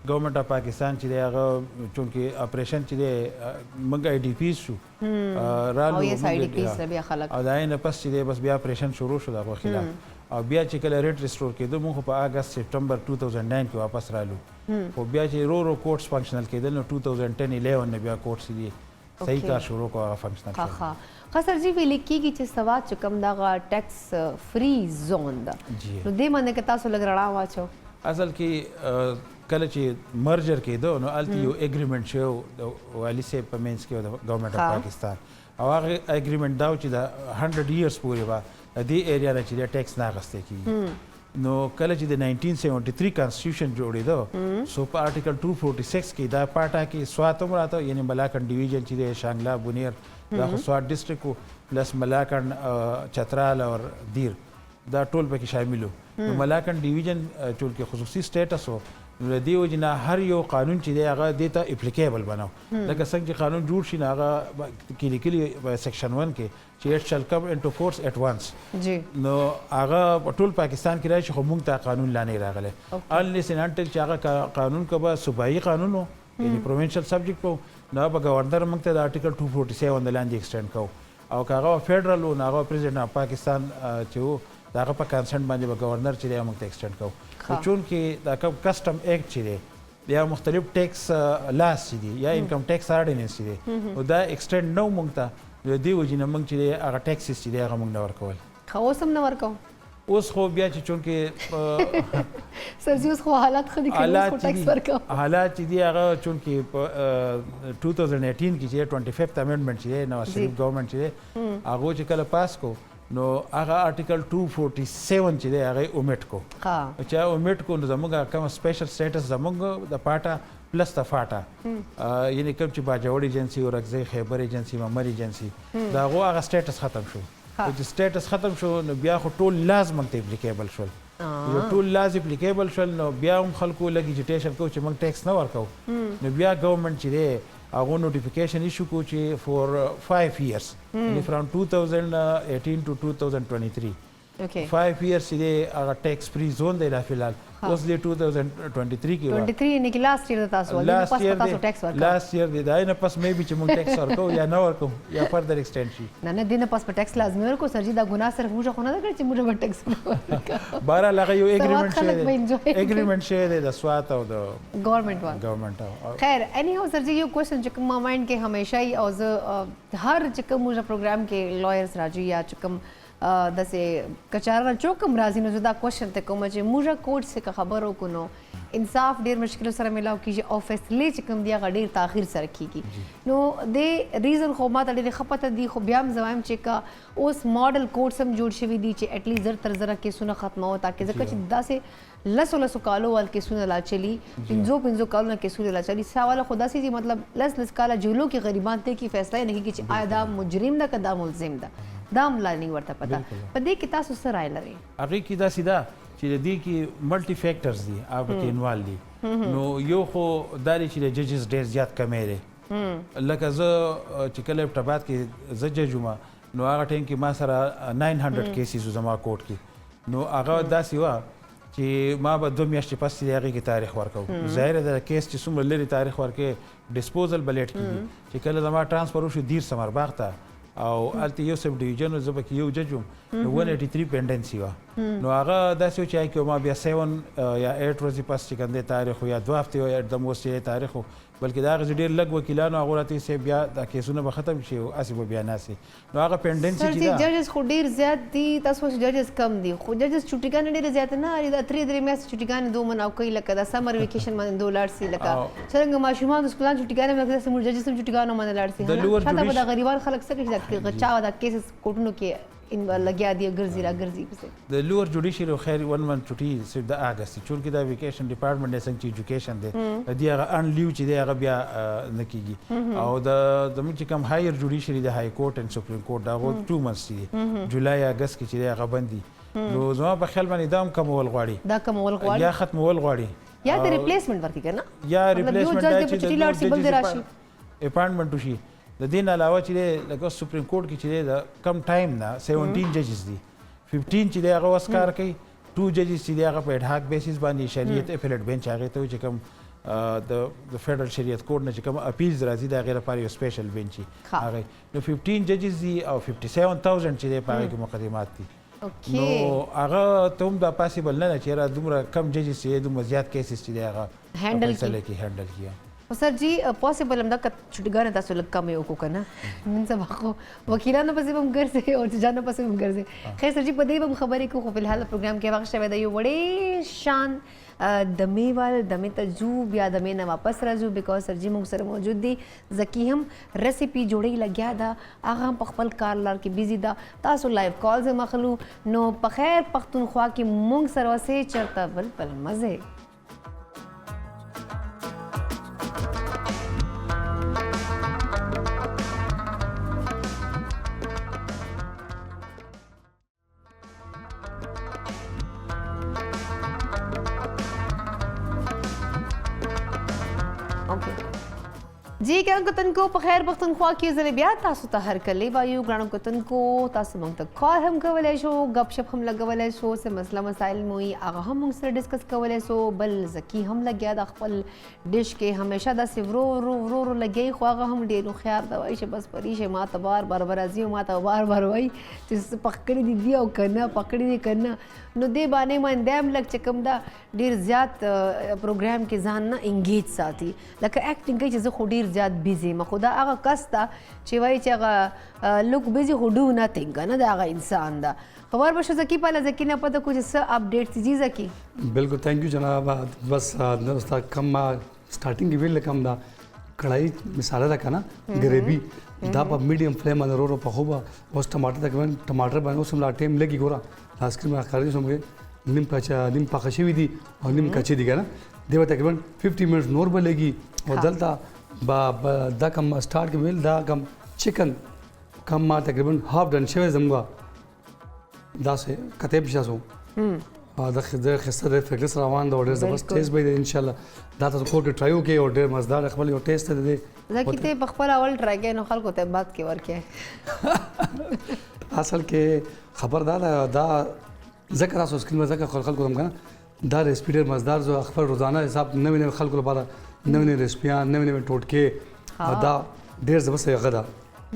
ګورنمنت اف پاکستان چې دی هغه چونکې اپریشن چې دی موږ آی ډي پیز شو رالو او یې آی ډي پیز بیا خلک او دا نه پس چې دی بس بیا اپریشن شروع شو دغه خلاف او بیا چې کله ریټ ریسټور کېدو موږ په اگست سپټمبر 2009 کې واپس رالو خو بیا چې رو کوټس فنکشنل کېدل نو 2010-11 نه بیا کوټس دي صحیح کار شروع کو هغه فنکشنل ها خسر جی ویل کېږي چې سواد چې کوم دغه ټیکس فری زون ده نو دې باندې که تاسو لګ رڼا واچو اصل کې کله چې مرجر کېدو نو الته یو اګریمنت شو د والي صاحب په مینس کې د ګورنمنت اف پاکستان او هغه اګریمنت دا چې د 100 ایئرز پورې به دې ایریا نه چې ټیکس نه اخیستل کېږي نو کله چې د 1973 کانسټیټیوشن جوړېده سو په آرټیکل 246 کې دا پاټا کې سوات هم راته یعنی ملاکنډ ډیویژن چې د شانګلا بونیر دا خو سوات ډسټریکټ پلس ملاکنډ چترال او دیر دا ټول پکې شامل وو نو ملاکنډ ډیویژن ټول کې خصوصي سټیټس وو نو د دې وجې نه هر یو قانون چې دی هغه دې ته اپلیکیبل بناو لکه څنګه چې قانون جوړ شي نو هغه کې لیکلي سیکشن 1 کې چې اټ شل کم انټو فورس اټ وانس جی نو هغه ټول پاکستان کې راشي خو موږ ته قانون لا نه راغلی انلیس ان انټل چې هغه قانون که به صوبایي قانون و یعنی پروینشل سبجیکټ و نو به گورنر موږ ته د آرټیکل 247 د لاندې ایکسټینډ کوو او که هغه فیډرل و نو هغه پرزیډنټ اف پاکستان چې و د هغه په کنسنټ باندې به گورنر چې دی موږ ته ایکسټینډ کوو چونکې دا کوم کسټم ایکټ چې دی یا مختلف ټیکس لاس چې دي یا انکم ټیکس آرډیننس چې دی نو دا ایکسټینډ نو موږ ته د دې وجې نه موږ چې دی هغه ټیکسز چې دی هغه موږ نه ورکول خو اوس هم نه ورکوم اوس خو بیا چې چونکې سر جی اوس خو حالات خو دي کړي اوس ټیکس ورکوم حالات چې دی هغه چونکې په 2018 کې چې 25th امندمنت چې دی نو شریف ګورنمنت چې دی هغه چې کله پاس کو نو هغه آرټیکل 247 چې دی هغه اومیټ کو چې اومیټ کو نو زموږ کوم سپیشل سټیټس زموږ د پاټا پلس د فاټا یعنی کوم چې باجوړ ایجنسی او رغزی خیبر ایجنسی ممر ایجنسی دا هغه سټیټس ختم شو چې سټیټس ختم شو نو بیا خو ټول لازم ته اپلیکیبل شول یو ټول لازم اپلیکیبل شول نو بیا هم خلکو لګ اجټیشن کو چې موږ ټیکس نه ورکو نو بیا ګورنمنت چې دی هغه نوټیفیکیشن ایشو کو چې فور 5 years یعنی فرام 2018 to 2023 اوکې 5 years چې دی هغه ټیکس فری زون دی لا فلحال اوس دی 2023 کې 23 یعنی کې لاست ایئر تاسو ول نو پس تاسو ټیکس ورکړ لاست ایئر دی دا نه پس مې به چې موږ ټیکس ورکو یا نه ورکو یا فردر ایکسټینډ شي نه نه دینه پس په ټیکس لازمي ورکو سر جی دا ګناه صرف موږ خو نه کړ چې موږ به ټیکس ورکړو بهر لغه یو اګریمنت شه دی د سوات او د ګورنمنت خیر اني هو سر جی یو کوېسچن چې کوم مایند کې همیشه ای او هر چې کوم موږ پروګرام کې لایرز راځي یا چې کوم دسه کچاره چوکم راځي نو دا کوېسچن ته کوم چې موږ کوټ څخه خبرو کو نو انصاف ډیر مشکل سره ملاو کیږي او فیصله چې کوم دی غډیر تاخير سره کیږي نو د ریزن خو ماته ډیر خپته دی خو بیا هم زوایم چې کا اوس ماډل کوټ سم جوړ شوی دی چې اټ لیست زر تر زره کې سونه ختمه و تاکي ځکه چې داسې لسو کالو ول کې سونه لا چلی پنځو کالو کې سونه لا چلی سوال خدا سي مطلب لس کاله جیلو کې غریبان ته کی فیصله نه کیږي چې آیا دا مجرم ده که دا ملزم ده دا ملا نه ورته پته په دې کې تاسو سره لري هغه کې دا سیده چې د دې کې ملټي فیکټرز دي هغه کې انوال دي نو یو خو دا چې د ججز ډیر زیات کمې دي لکه زه چې کله ابتباد کې زه جج وم نو هغه ټیم کې ما سره 900 کیسز زما کوټ کې نو هغه داسې وه چې ما به 2 میاشتې پس د هغې کې تاریخ ورکوو ظاهره د کیس چې څومره لرې تاریخ ورکې ډسپوزل به لیټ کېږي چې کله زما ټرانسفر وشو دیر سمرباغ ته او هلته یو سب ډیویژن زه پکې یو جج وم نو 183 پینډنسي وه نو هغه داسې و چې هغې کې ما بیا 7 یا 8 ورځې پس چې کوم دی تاریخ و یا 2 هفتې و یا د موست چې تاریخ و بلکې د هغه څه ډېر لږ وکیلانو هغو راته صاحب بیا دا کیسونه به ختم شي او هسې به بیا ناستې نو هغه پینډنسي سر چې جی ده ججز خو ډیر زیات دي تاسو ججز کم دي خو ججز چټیګان ډیر زیات نه لري دا 3 میاشتې چټیګان دوه مناو کوي لکه دا سمر ویکیشن باندې دوه لاړ سي لکه څنګه ماشومان د سکولان چټیګان باندې سمور ججز هم چټیګانو باندې لاړ سي شاته به د غریبان خلک څه کوي چې غچا دا کیسز کوټونو کې ان لګیا دی ګرځي را ګرځي پسې د لوور جوډیشري خیر 1 منت چټي صرف د اگست چونکې دا ویکیشن ډپارټمنټ څنګه چې ایجوکیشن دی دی هغه ان لیو چې دی هغه بیا نه کیږي او د زموږ چې کوم هایر جوډیشري د های کورټ اند سپریم کورټ دا 2 منتس دي جولای اگست کې چې دی هغه بندي نو زما په خیال باندې دا هم کمول غواړي یا ختمول غواړي یا د ریپلیسمنټ ورکړي کنه یا ریپلیسمنټ دا چې چټي لاړ سی بل دی راشي اپاینټمنټ وشي د دې نه علاوه چې لکه سپریم کورټ کې چې د کم ټایم نه 17 ججز دي 15 چې دی هغه اوس کار کوي 2 ججز چې دی هغه په اډ هاک بیسس باندې شریعت اپیلیټ بینچ هغې ته چې کوم د فیډرل شریعت کورټ نه چې کوم اپیلز راځي د هغې لپاره یو سپیشل بینچ هغې نو 15 ججز دي او 57,000 چې دی په هغې کې مقدمات دي نو هغه ته هم دا پاسبل نه ده چې یاره دومره کم ججز چې دومره زیات کیسز چې دی هغه هینډل کړي سر جی پاسبل هم دا چټګانې تاسو لږ کمې وکړو که نه نن سبا خو وکیلانو پسې به هم ګرځئ او ججانو پسې به هم ګرځئ خیر سر جی په دې به هم خبرې کوو خو فلحال پروګرام کې وخت شوی دی یو وړې شان دمې وال دمې ته ځو بیا دمې نه واپس راځو بیکاز سر جی موږ سره موجود دي ذکي هم ریسیپي جوړی لګیا ده هغه هم په خپل کار لار کې بیزي ده تاسو لایو کال زه مخلو نو په خیر پښتونخوا کې موږ سره اوسئ چېرته بل بل مزې जी ګرانو کتونکو په خیر پښتونخوا کې زه بیا تاسو ته هرکلی وایو ګرانو کتونکو تاسو موږ ته کال هم کولی شو ګپ شپ هم لګولی شو څه مسله مسایل مو وي هغه هم موږ سره ډسکس کولی شو بل ذکي هم لګیا د خپل ډش کې همیشه داسې ورو ورو لګی خو هغه هم ډېر هوښیار ده وایي چې بس پریشه ما ته بار بار راځي او ما ته بار بار وایي چې پکړې دي او که نه پکړې دي که نه نو دې باندې باندې هم لږ چې کوم ده ډېر زیات پروګرام کې ځان نه انګیج ساتي لکه ایکټینګ کوي چې زه خو ډېر زیات بیزی یم خو دا هغه کس ته چې وایي چې هغه لوک بیزي خو ډو نتھنګ که نه د هغه انسان ده خبر به شو ذکي پهله ذکي نه پته کو چې څه اپډیټ جی ذکي بالکل تھینک یو جناب بس دوستا کم سٹارټینګ ویل کم دا کړای مثال ده کنه ګریبي دا په میډیم فلیم باندې ورو په خوبه اوس ټماټر تقریبا ټماټر باندې اوس لا ټیم لګي ګوره لاس کې ما کار دي سمګه نیم پاکه شوي دي او نیم کچې دي کنه دی به تقریبا 50 منټس نور به لګي او دلته دا کم سٹارټ کې ویل دا کم چکن کم ما تقریبا هاف ډن شوی زموږه دا سه کتاب شاسو دا خسته د فکر روان دا ډېر زبردست ټیسټ به ان شاء الله دا تاسو کور کې ټرای وکړئ او ډېر مزدار خپل یو ټیسټ دی ذکي ته په خپل اول ټرای کې نو خلکو ته بات کې ورکې اصل کې خبر دا ذکر تاسو سکرین ذکر خلکو هم کنه دا ریسپی ډېر مزدار زه خپل روزانه حساب نوې خلکو لپاره نوې ریسپیان نوې ټوټکې دا ډېر زبردست غدا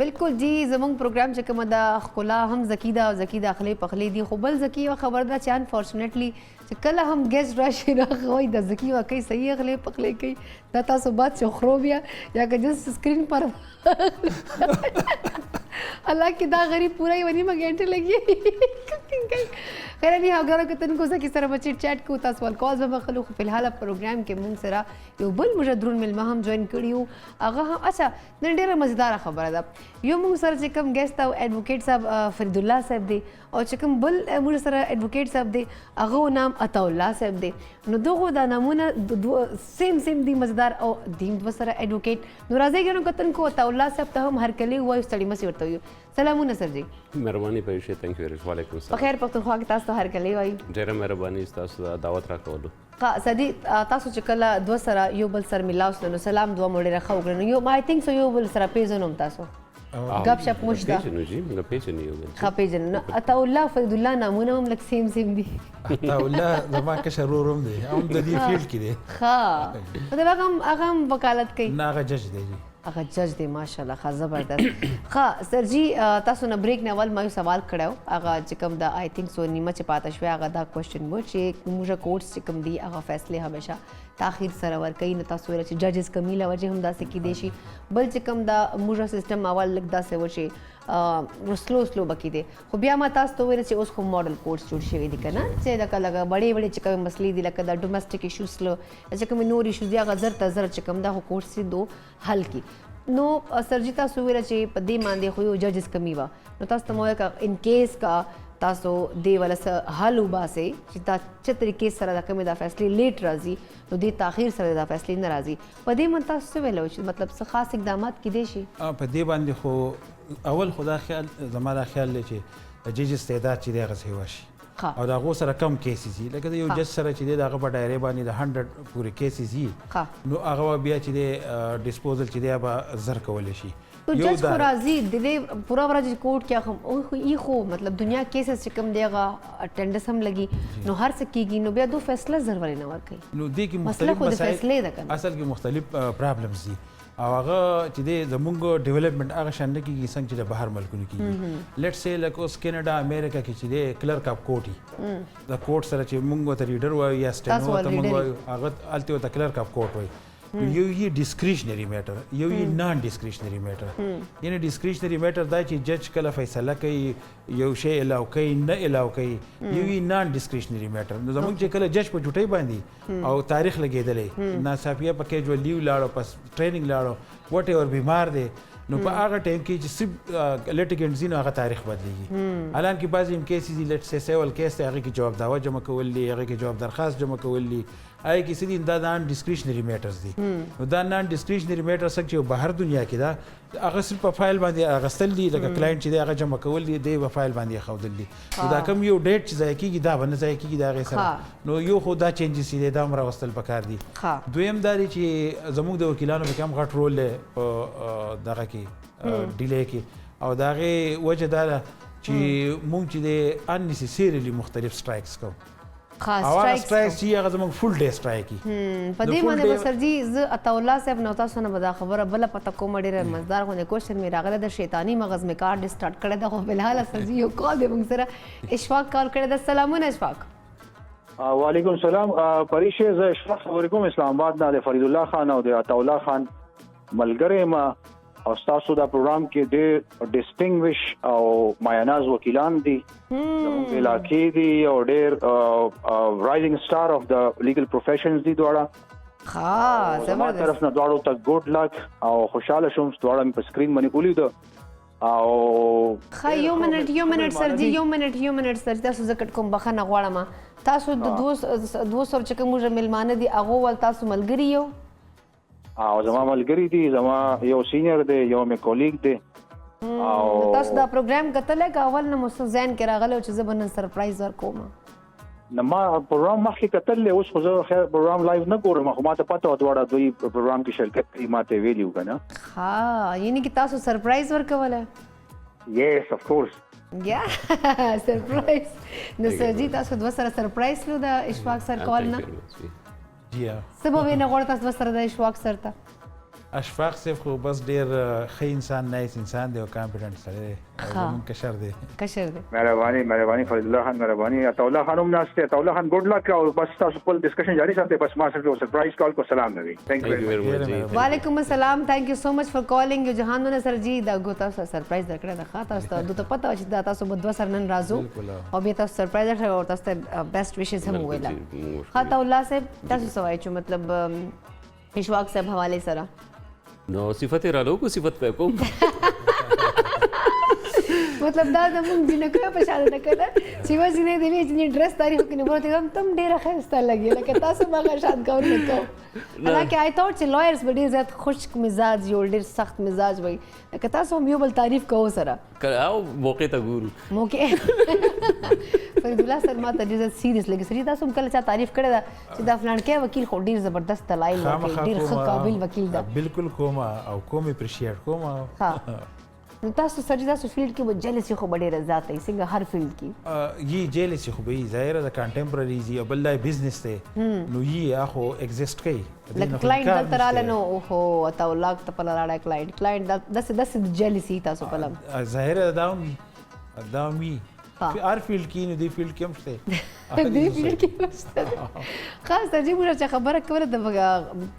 بالکل جی زموږ پروګرام چې کومه ده ښکلا هم ذکي ده او ذکي د اخلي پخلی دي خو بل ذکي یوه خبر ده چې انفارچونیټلی چې کله هم ګیسټ راشي راغه وایي د ذکي واقعي صحیح اخلي پخلی کوي دا تاسو بات چې خورو بیا یا که جس سکرین پر حالانکه دا غریب پورا یوه نیمه ګنټه لګي خیر نی اگر کتونکو ذکي سره به چټ چاټ کوو تاسو ول کالز به مخلو خو فلحال پروګرام کې مونږ سره یو بل مجدرون ملما هم جوین کړي وو هغه هم اچھا نن ډېره مزیداره خبره ده یو مونږ سره چې کوم ګیسټ او ایډوکیټ صاحب فرید الله صاحب دی او چې کوم بل مونږ سره ایډوکیټ صاحب دی هغه نام عطا الله صاحب دی نو دغه دا نامونه سیم دی مزیدار او دیم سره ایډوکیټ نو راځي ګرانو کتونکو عطا الله صاحب ته هم هرکلی وایو ستړي مسې ورته وایو سلامونه سر جی مهرباني پېښه ثانک یو ویری وعلیکم السلام په خیر پښتونخوا کې تاسو ته هرکلی وایي ډېره مهرباني تاسو ته دعوت راکولو سدي تاسو چې کله دوه سره یو بل سره ملاو شو نو سلام دوه مړي راخو کړنو یو آی تھنک سو یو بل سره پیژنوم تاسو غب شپ مشدا پیژنو جی موږ پیژنو یو ښه پیژنو عطا الله فرید الله نامونه هم لک سیم دي عطا الله زما کشر ورور هم دی هم د دې فیلډ کې دی ښه دا هغه هم وکالت کوي نه هغه جج دی هغه جج دی ماشاءالله ښه زبردست ښه سر جي تاسو نه بریک نه اول ما یو سوال کړی هغه چې کوم د آی تھنک سو نیمه چې پاته شوی هغه دا کوېشن و چې موږ کوټس چې کوم دي هغه فیصلې همیشه تاخیر سره ورکوي نو تاسو ویل چې ججز کمی له وجې هم داسې کیدای شي بل چې کوم دا موږ سیستم اول لږ داسې و چې سلو بکی دی خو بیا ما تاسو ته ویل چې اوس خو ماډل کوټس جوړ شوي دي که نه چې لکه وړې چې کومې مسلې دي لکه د ډومestic ایشوز چې کومې نور ایشوز دي هغه زر ته زر چې کوم دا خو کوټس دي دو حل کی نو سرجي تاسو ویل چې په دې باندې خو یو ججز کمی وه نو تاسو ته مو ویل که ان کیس کا تاسو دې ولا څه حل وباسئ چې دا چې طریقې سره دا کومې دا فیصلې لیټ راځي نو دې تاخیر سره دا فیصلې نه راځي په دې من تاسو څه ویلو چې مطلب څه خاص اقدامات کیدای شي په دې باندې خو اول خدا خیال زما دا خیال دی چې جج استعداد چې دی هغه صحیح وشي او د هغو سره کم کیسز وي لکه د یو جج سره چې دی د هغه په ډایرې باندې د 100 پورې کیسز وي نو هغه بیا چې دی ډسپوزل چې دی به زر کولی شي تو جج خو راځي د دې پوره ورځ کوټ کې هم ای خو مطلب دنیا کیسز چې کوم دی هغه اټینډنس هم لګي نو هر څه کیږي نو بیا دو فیصله زر ولې نه ورکوي نو دې کې مختلف مسایل اصل کې مختلف پرابلمز دي او هغه چې دی زمونږ ډیولپمنټ هغه شان نه کېږي څنګه چې د بهر ملکونو کېږي لیټ سې لکه اوس کینیډا امریکا کې چې دی کلرک اف کوټ د کوټ سره چې مونږ ورته ریډر وایو یا سټینو ته مونږ وایو هغه هلته ورته کلرک اف کوټ وایي یو یې ډسکریشنری میټر یو یې نان ډسکریشنری میټر یعنی ډسکریشنری میټر دا چې جج کله فیصله کوي یو شی الاو کوي نه الاو کوي یو یې نان ډسکریشنری میټر نو زموږ چې کله جج په جوټۍ باندې او تاریخ لګېدلی ناڅاپیه په کیجوال لیو لاړو پس ټریننګ لاړو وټ ایور بیمار دی نو په هغه ټایم کې چې صرف لیټیګنټ ځي نو هغه تاریخ بدلېږي حالانکه بعضې هم کیسز دي لیټ سې سیول کیس دی هغې کې جواب دعوه جمع کول دي هغې کې جواب درخواست جمع کول دي هغې کې څه دي دا نان ډسکریشنري میټرز دي نو دا نان ډسکریشنري میټر څنګه چې بهر دنیا کې دا هغه صرف په فایل باندې اخیستل دي لکه کلاینټ چې دی هغه جمع کول دي دی په فایل باندې ایښودل دي نو دا کوم یو ډیټ چې ضایع کېږي دا به نه ضایع کېږي د هغې سره نو یو خو دا چینجز چې دی دا هم راوستل پکار دي دویم دا دی چې زموږ د وکیلانو پکې هم غټ رول دی په دغه کې ډیلی کې او د هغې وجه دا ده چې مونږ چې دی اننیسیسرلی مختلف سټرایکس کوو او هغه سټرایکس چې هغه زموږ فل ډے سټرایک وي په دې باندې به سر جي زه عطاالله صاحب نو تاسو نه به دا خبره بله پته کومه ډېره مزدار غوندې کوشن مې راغلی د شیطاني مغز مې کار ډې سټارټ کړی ده خو فلحال سر جي یو کال دی موږ سره اشفاق کال کړی ده سلامونه اشفاق وعلیکم السلام پریشه زه اشفاق خبرې کوم اسلام آباد نه د فرید الله خان او د عطاالله خان ملګری ما او تاسو دا پروګرام کې ډېر ډسټینګوش او مایناز وکیلان دي زموږ علاقې دي او ډېر رایزنګ سٹار اف د لیګل پروفیشنز دي دواړه ها زموږ طرف نه دواړو ته ګډ لک او خوشاله شوم دواړه مې په سکرین باندې ولیدو او ښه یو منټ سر جي یو منټ سر تاسو زه کټ کوم بخښنه غواړم تاسو د 200 چې کوم موږ میلمانه دي هغه ول تاسو ملګري یو او زما ملګری دی زما یو سینیر دی یو مې کولیګ دی او تاسو دا پروګرام کتلای کا اول نه مو ذهن کې راغلی چې زه به نن سرپرایز ورکوم نه ما پروګرام مخکې کتللی اوس خو زه خیر پروګرام لایو نه ګورم خو ما ته پته وه دواړه دوی پروګرام کې شرکت کوي ما ته ویلي وو که نه ها یعنې کې تاسو سرپرایز ورکولی یس اف کورس یا سرپرایز نو سر جي تاسو دوه سره سرپرایز کړو د اشفاق سر کال نه څه به وینه غواړو تاسو سره د اشفاق سر ته اشفاق صاحب خو بس ډېر ښه انسان نایس انسان دی او کامپیټنټ سړی دی او زموږ کشر دی مهرباني فرید الله خان مهرباني عطاالله خان هم ناست دی عطاالله خان ګډ لک او بس تاسو خپل ډسکشن جاری ساتئ بس ما صرف سرپرایز کال کو سلام دی تھینک یو ویری مچ وعلیکم السلام تھینک یو سو مچ فار کالینګ یو جهانونه سر جي دا ګوتا سرپرایز درکړه د خاطر تاسو ته پته چې دا تاسو بد وسر نن راځو او بیا تاسو سرپرایز درکړه او تاسو ته بیسټ ویشز هم ویلا عطاالله صاحب تاسو سوای چې مطلب اشفاق صاحب حواله سره نو صفت را لو کو صفت په کوم مطلب دا د مونږ جنکو په شاده نه کړه چې وځي نه دی چې ډریس تعریف کوي نو ته تم ډیره ښایسته لګي لکه تاسو ما شاد کول نه کوو حالانکه آی تھوټ چې لایرز به ډېر زیات خشک مزاج یو ډېر سخت مزاج وي لکه تاسو هم یو بل تعریف کوو سره او موقع ته ګورو موقع فرید الله سر ما ته ډېر سیریس لګي سړي تاسو هم کله چا تعریف کړی ده چې دا فلانکې وکیل خو ډېر زبردست دلایل لري ډېر ښه قابل وکیل ده بالکل کوم او کوم اپریشیټ کوم نو تاسو سر تاسو فیلډ کې به جلسي خو ډېره زیاته وي څنګه هر فیلډ کې یي جیلسي خو به ظاهره د کنټمپرري زی او بل دا بزنس ته نو یي اخو ایگزیست کوي لکه کلاینټ دلته رااله نو اوهو اته ولاک ته په لاړه کلاینټ داسې جلسي تاسو په لم ظاهره دا می هر فیلډ کې نه دی فیلډ کې هم شته دې فیلډ کې مشته خاص ترجیح موږ چې خبره کوله د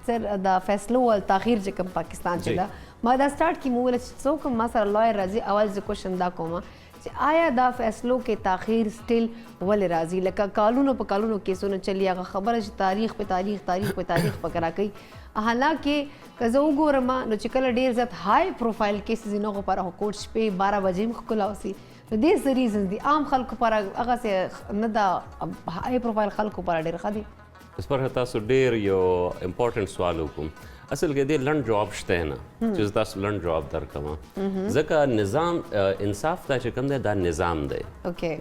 سر د فیصلو او تاخير چې کوم پاکستان چې دا ما دا سٹارټ کی موږ چې څوک ما سره لویر راځي اول ز کوېشن دا کوم چې آیا دا فیصلو کې تاخير سټیل ول راځي لکه کالونو په کالونو کیسونه چلی هغه خبره چې تاریخ په کرا کوي حالانکه که زه وګورم نو چې کله ډیر زیات های پروفایل کیسز نه غو پر کوټ شپې 12 بجې مخ کولاوسی نو دې ریزن دي عام خلکو پر هغه سه نه دا های پروفایل خلکو پر ډیر خدي اس پر تاسو ډیر یو امپورټنٹ سوال وکم اصل کې دې لند جاب شته نه چې تاسو لند جاب درکما ځکه نظام انصاف دا چې کوم دا نظام دی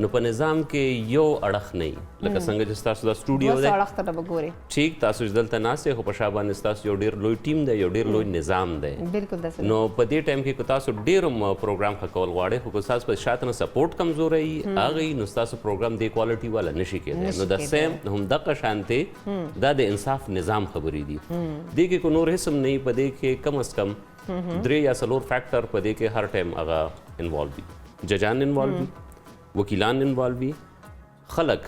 نو په نظام کې یو اړخ نه لکه څنګه چې تاسو دا سټوډیو دی اړخ ته وګورئ ٹھیک تاسو دلته ناسه خو په شابه تاسو یو ډیر لوی ټیم دی یو ډیر لوی نظام دی بالکل داسې نو په دې ټایم کې تاسو ډیر پروګرام خکول غواړئ خو تاسو په شاتنه سپورټ کمزوري هغه نو تاسو پروګرام دی کوالټي والا نشي کېدای نو د سیم هم دغه شانته دا د انصاف نظام خبرې دي دې کې کو نور هیڅ نه پدې کې کم از کم درې یا څلور فیکٹر پدې کې هر ټایم هغه انوالو وي ججان انوالو وي وکیلان انوالو وي خلک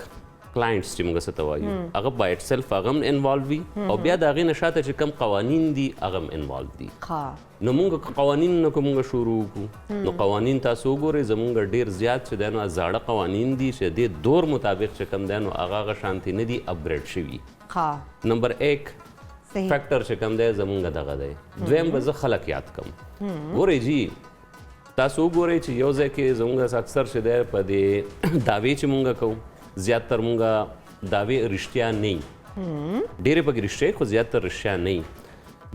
کلاینټس چې موږ څه ته وایو هغه با اټ سیلف هغه هم انوالو وي او بیا د هغې نه شاته چې کم قوانین دي هغه هم انوالو دي نو موږ قوانین نه که موږ شروع کړو نو قوانین تاسو وګورئ زموږ ډېر زیات چې دی نو زاړه قوانین دي چې د دور مطابق چې کم دی نو هغه شانتي نه دي اپګریډ شوي نمبر 1 فیکٹر چې کوم دی زمونږ دغه دی دویم به زه خلک یاد کم ګورئ جی تاسو وګورئ چې یو ځای کې زمونږ اکثر چې دی په دې دعوې چې مونږ کوو زیاتر مونږ دعوې رښتیا نه وي ډېرې پکې رښتیا خو زیاتر رښتیا نه وي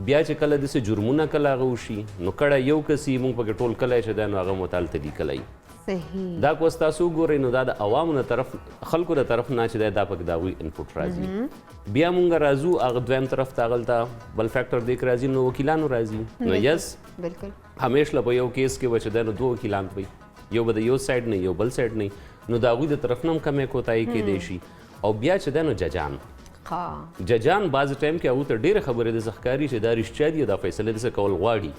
بیا چې کله داسې جرمونه کله هغه وشي نو کړه یو کس یې مونږ پکې ټول کلی چې دی نو هغه متعلق لیکلی دا کو تاسو ګورئ نو دا د عوامو نه طرف خلکو د طرف نه چې دی دا پکې د هغوی انپوټ راځي بیا مونږ راځو هغه دویم طرف ته هغلته بل فیکټر دی که راځي نو وکیلانو راځي نو یس همیشه په یو کیس کې به چې دی نو دوه وکیلان وي یو به د یو سایډ نه یو بل سایډ نه نو د هغوی د طرف نه هم کمې کوتاهي کیدی شي او بیا چې دی نو ججان بعض ټایم کې هغوی ته ډېرې خبرې د ښکاري چې دا رښتیا دي دا فیصلې داسې کول غواړي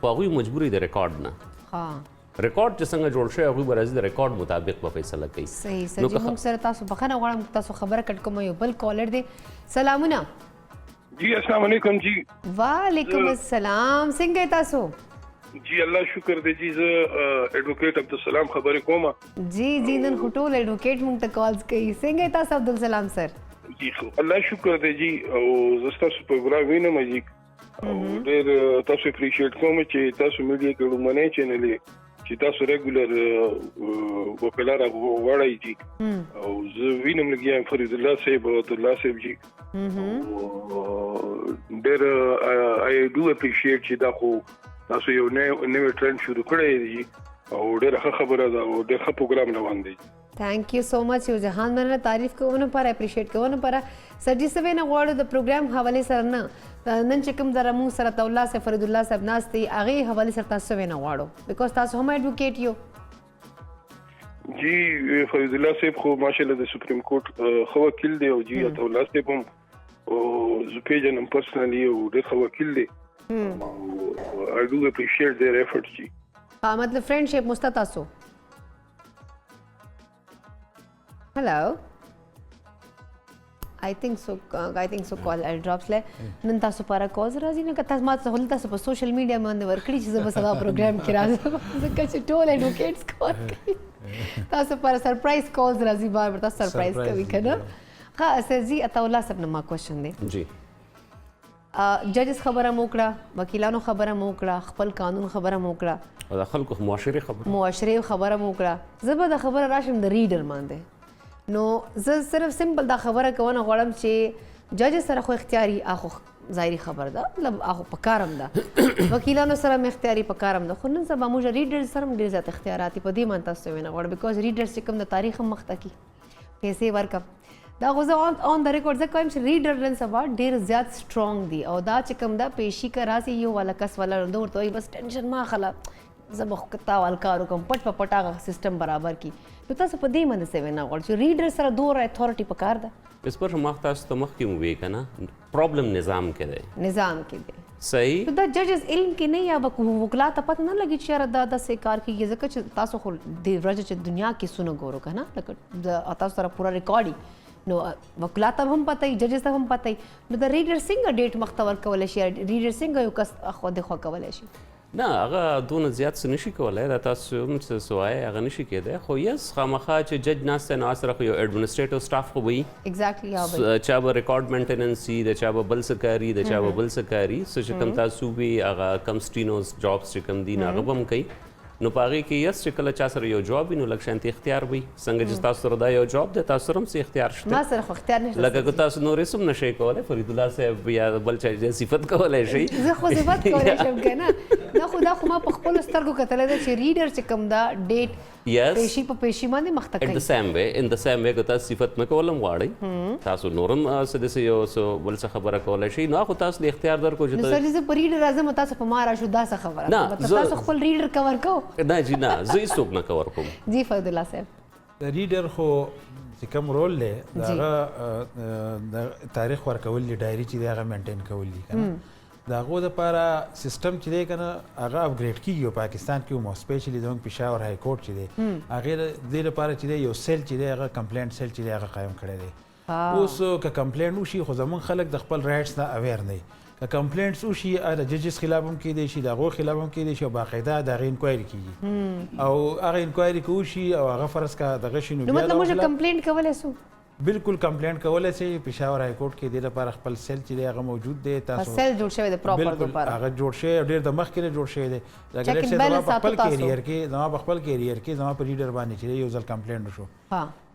خو هغوی مجبور دي د ریکارډ نه ریکارډ چې څنګه جوړ شوی هغوی به راځي د ریکارډ مطابق به فیصله کوي صحیح سر جی موږ سره تاسو بخښنه غواړم تاسو خبره کټ کوم یو بل کالر دی سلامونه جی السلام علیکم جی وعلیکم السلام څنګه تاسو جی الله شکر دی جی زه ایڈوکیټ عبدالسلام خبرې کوم جی نن خټول ایڈوکیټ مونږ ته کالز کوي څنګه تاسو عبدالسلام سر جی الله شکر دی جی او زه ستاسو پروګرام وینم جی او ډېر تاسو اپریشیټ کوم چې تاسو میډیا کې لومړنی چینل چې تاسو ریګولر وکیلان غواړئ جی او زه وینم لګیا فرید الله صاحب او الله صاحب جی ډېر آی ډو اپریشیټ چې دا خو تاسو یو نوې ټرند شروع کړی دی او ډېر ښه خبره ده او ډېر ښه پروګرام روان دی thank you so much you जहान मैंने तारीफ कोونه पर اپریشیټ کوونه پر سجی سوي نه غواړو د پروګرام حواله سره نه نن چې کوم در مو سره تولا سے فرید الله صاحب ناستي اغه حواله سره تاسو نه غواړو بیکاز تاسو هم ایڈوکیټ یو جی فرید الله صاحب خو ماشاءالله د سپریم کورټ خو وکیل دی او جی تولا صاحب هم او زه پیژنم پرسنلی او د خو وکیل دی I do appreciate their efforts جی मतलब फ्रेंडशिप मुस्ततासो hello I think so call I'll drops le نن تاسو پر کوز راځي نه کته ما ته ولته په سوشل میډیا باندې ورکړي چې زه به سبا پروګرام کې راځم ځکه چې ټول ایډوکیټس کال کوي تاسو پر سرپرایز کالز راځي بار تاسو سرپرایز کوي کنه ها سرجی اتولا سب نه ما کوېشن دی جی ججز خبره موکړه وکیلانو خبره موکړه خپل قانون خبره موکړه او د خلکو معاشره خبره موکړه زه به د خبره راشم د ریډر باندې نو زه صرف سمپل دا خبره کوونه غواړم چې جج سره خو اختیاري اخو ظاهري خبر ده مطلب اخو پکارم ده وکیلانو سره م اختیاري پکارم ده خو نن سبا موږ ریډر سره ډېر زیات اختیارات په دې مانته څه ونه غواړم بیکاز ریډر چې کوم د تاریخ مخته کی پیسې ورکم دا غوزه اون د ریکورډ ځکه چې ریډر نن سبا ډېر زیات سټرونګ دي او دا چې کوم دا پیشي کا راسي یو والا کس والا نور ته بس ټینشن ما خلا زه به تاوال کار وکړم پټ په پټ هغه سیستم برابر کی نو تاسو په دې باندې څه وینا غواړئ چې ریډر سره دومره اتھارټي پکار ده اس پر ما تاسو ته مخکې مو وی کنه پرابلم نظام کې دی نظام کې دی صحیح نو دا ججز علم کې نه یا وکلا ته پته نه لګي چې یاره دا داسې کار کېږي ځکه چې تاسو خو د ورځې چې دنیا کې سونه ګورو که نه لکه د تاسو سره پوره ریکارډ نو وکلا ته هم پته وي ججز ته هم پته وي نو د ریډر څنګه ډیټ مخته ورکولی شي ریډر څنګه یو کس خوا دخوا کولی شي نه هغه دونه زیات څه نشي کولی دا تاسو هم څه سوایې هغه نشي کېدی خو یس خامخا چې جج ناست دی نو سره خو یو ایډمنسټریټیو سټاف خو به وي ایگزیکټلی چا به ریکارډ مینټیننس وي د چا به بل څه کاري د چا به بل څه کاري څه چې کوم تاسو وي هغه کم سټینوز جابس چې کوم دي هغه به هم کوي نو په هغې کې یس چې کله چا سره یو جاب وي نو لږ شانتې اختیار وي څنګه چې تاسو سره دا یو جاب دی تاسو سره هم څه اختیار شته ما سره خو اختیار نشته لکه که تاسو نورې هم نشئ کولی فرید الله صاحب یا بل چا صفت کولی شئ زه خو صفت کولی شم که نه نه خو دا خو ما په خپلو سترګو کتلی ده چې ریډر چې کوم دا ډیټ پیشي په پیشي باندې مخته کوي in the same way که تاسو صفت نه کول هم غواړئ تاسو نور هم څه داسې یو څه بل څه خبره کولی شئ نو خو تاسو د اختیار درکړو چې نو سر زه په ریډر راځم تاسو په ما راشو دا څه خبره نه تاسو خپل ریډر کور کوو نه جی نه زه هېڅوک نه کور کوم جی فرید الله صاحب د ریډر خو چې کوم رول دی د هغه د تاریخ ورکول دي ډایري چې دی هغه مینټین کول دي که نه د هغو دپاره سیسټم چې دی که نه هغه اپګریډ کېږي په پاکستان کې هم سپیشلي زموږ پېښور های کورټ چې دی هغې د دې لپاره چې دی یو سیل چې دی هغه کمپلینټ سیل چې دی هغه قایم کړی دی اوس که کمپلینټ وشي خو زموږ خلک د خپل رایټس نه اویر نه وي که کمپلینټس وشي د ججز خلاف هم کیدی شي د هغو خلاف هم کیدی شي او باقاعده د هغې انکوایري کېږي او هغه انکوایري که وشي او هغه فرض که دغه شي نو مطلب موږ کمپلینټ کولی سو بالکل کمپلینټ کولی شئ پېښور های کورټ کې دې لپاره خپل سیل چې دی هغه موجود دی تاسو سیل جوړ شوی دی پراپر بالکل هغه جوړ شوی ډېر د مخکې نه جوړ شوی دی لکه لیټس زما په خپل کیریر کې زما په ریډر باندې چې یو ځل کمپلینټ وشو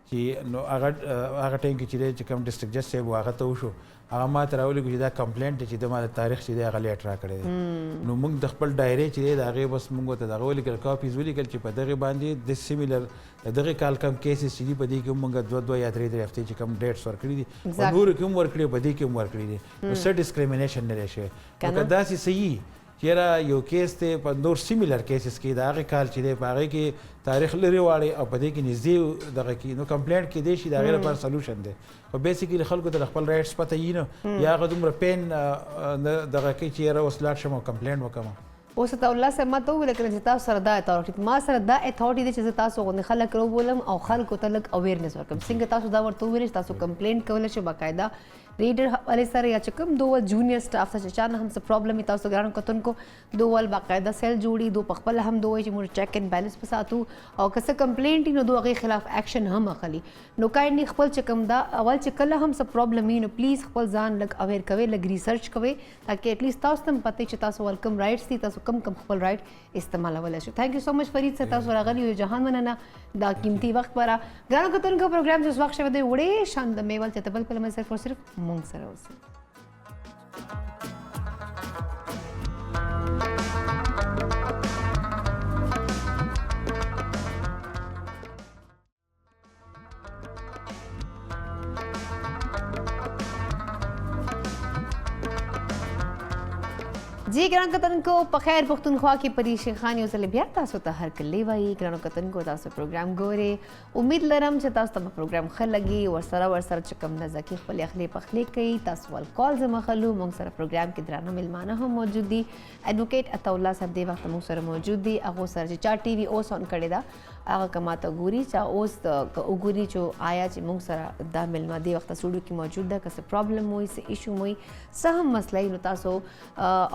چې نو هغه ټایم کې چې کوم ډسټرکټ جج صاحب هغه ته وشو هغه ما ته راولېږو چې دا کمپلینټ چې د ما د تاریخ چې دی هغه لیټ راکړی دی نو موږ د خپل ډایرې چې دی د هغې بس موږ ورته دغه ولیکل کاپیز ولیکل چې په دغې باندې د سیمیلر د دغې کال کم کیسز چې دي په دې کې هم موږ دوه یا درې هفتې چې کوم ډیټس ورکړي دي په نورو کې هم ورکړي په دې کې هم ورکړي دي نو څه ډسکریمینیشن نه دی شوی نو که داسې صحیح چیرې یو کیس دی په نور سیمیلر کیسز کې د هغې کال چې دی په هغې کې تاریخ لرې واړی او په دې کې نږدې دغه کې نو کمپلینټ کیدی شي د هغې لپاره سلوشن دی خو بیسیکلي خلکو ته د خپل رایټس پته وي نه یا هغه دومره پین دغه کوي چې یاره اوس لاړ شم او کمپلینټ وکړم اوس ته الله صاحب ما ته وویل که چې تاسو سره دا اتھارټي ما سره دا اتھارټي دی چې زه تاسو غوندې خلک راوبولم او خلکو ته لږ اویرنس ورکړم څنګه تاسو دا ورته وویل چې تاسو کمپلینټ کولی شئ باقاعده ریډر حوالې سره یا چې کوم دوه جونیئر سټاف ته چې چا نه هم څه پرابلم وي تاسو ګرانو کتونکو دوه باقاعده سیل جوړي دو په خپله هم دوی چې موږ چیک اینډ بیلنس په ساتو او که څه کمپلینټ وي نو دو هغې خلاف ایکشن هم اخلي نو کاینډلي خپل چې کوم دا اول چې کله هم څه پرابلم وي نو پلیز خپل ځان لږ اویر کوئ لږ ریسرچ کوئ تاکې ایټلیسټ تاسو ته هم پته چې تاسو ول کوم رایټس دي تاسو کم خپل رایټ استعمالولی شو تھینک یو سو مچ فرید صاحب تاسو راغلي یو جهان مننه دا قیمتي وخت پره ګرانو کتونکو پروګرام چې اوس وخت شوی دی وړې شان د میول چې ته بل پله صرف او صرف مونږ سره اوسئ जी ګران کتونکو په خیر پښتونخوا کې پریشي خان یو ځل بیا تاسو ته هرکلی وایي ګرانو کتونکو تاسو پروګرام ګورئ امید لرم چې تاسو ته پروګرام ښه لګي ورسره چې کوم نزاکي خپل اخلي پخلی کوي تاسو ول کال زما خلو موږ سره پروګرام کې درانه ملمانه هم موجود دي ایڈوکیټ عطا الله صاحب دی وخت موږ سره موجود دي هغه سره چې چا ټي وي اوس اون کړی دا هغه کماته ګوري چې اوس وګوري چې آیا چې موږ سره دا ملما دی وخت سټوډیو کې موجود ده که څه پرابلم وي څه ایشو وي څه هم مسله نو تاسو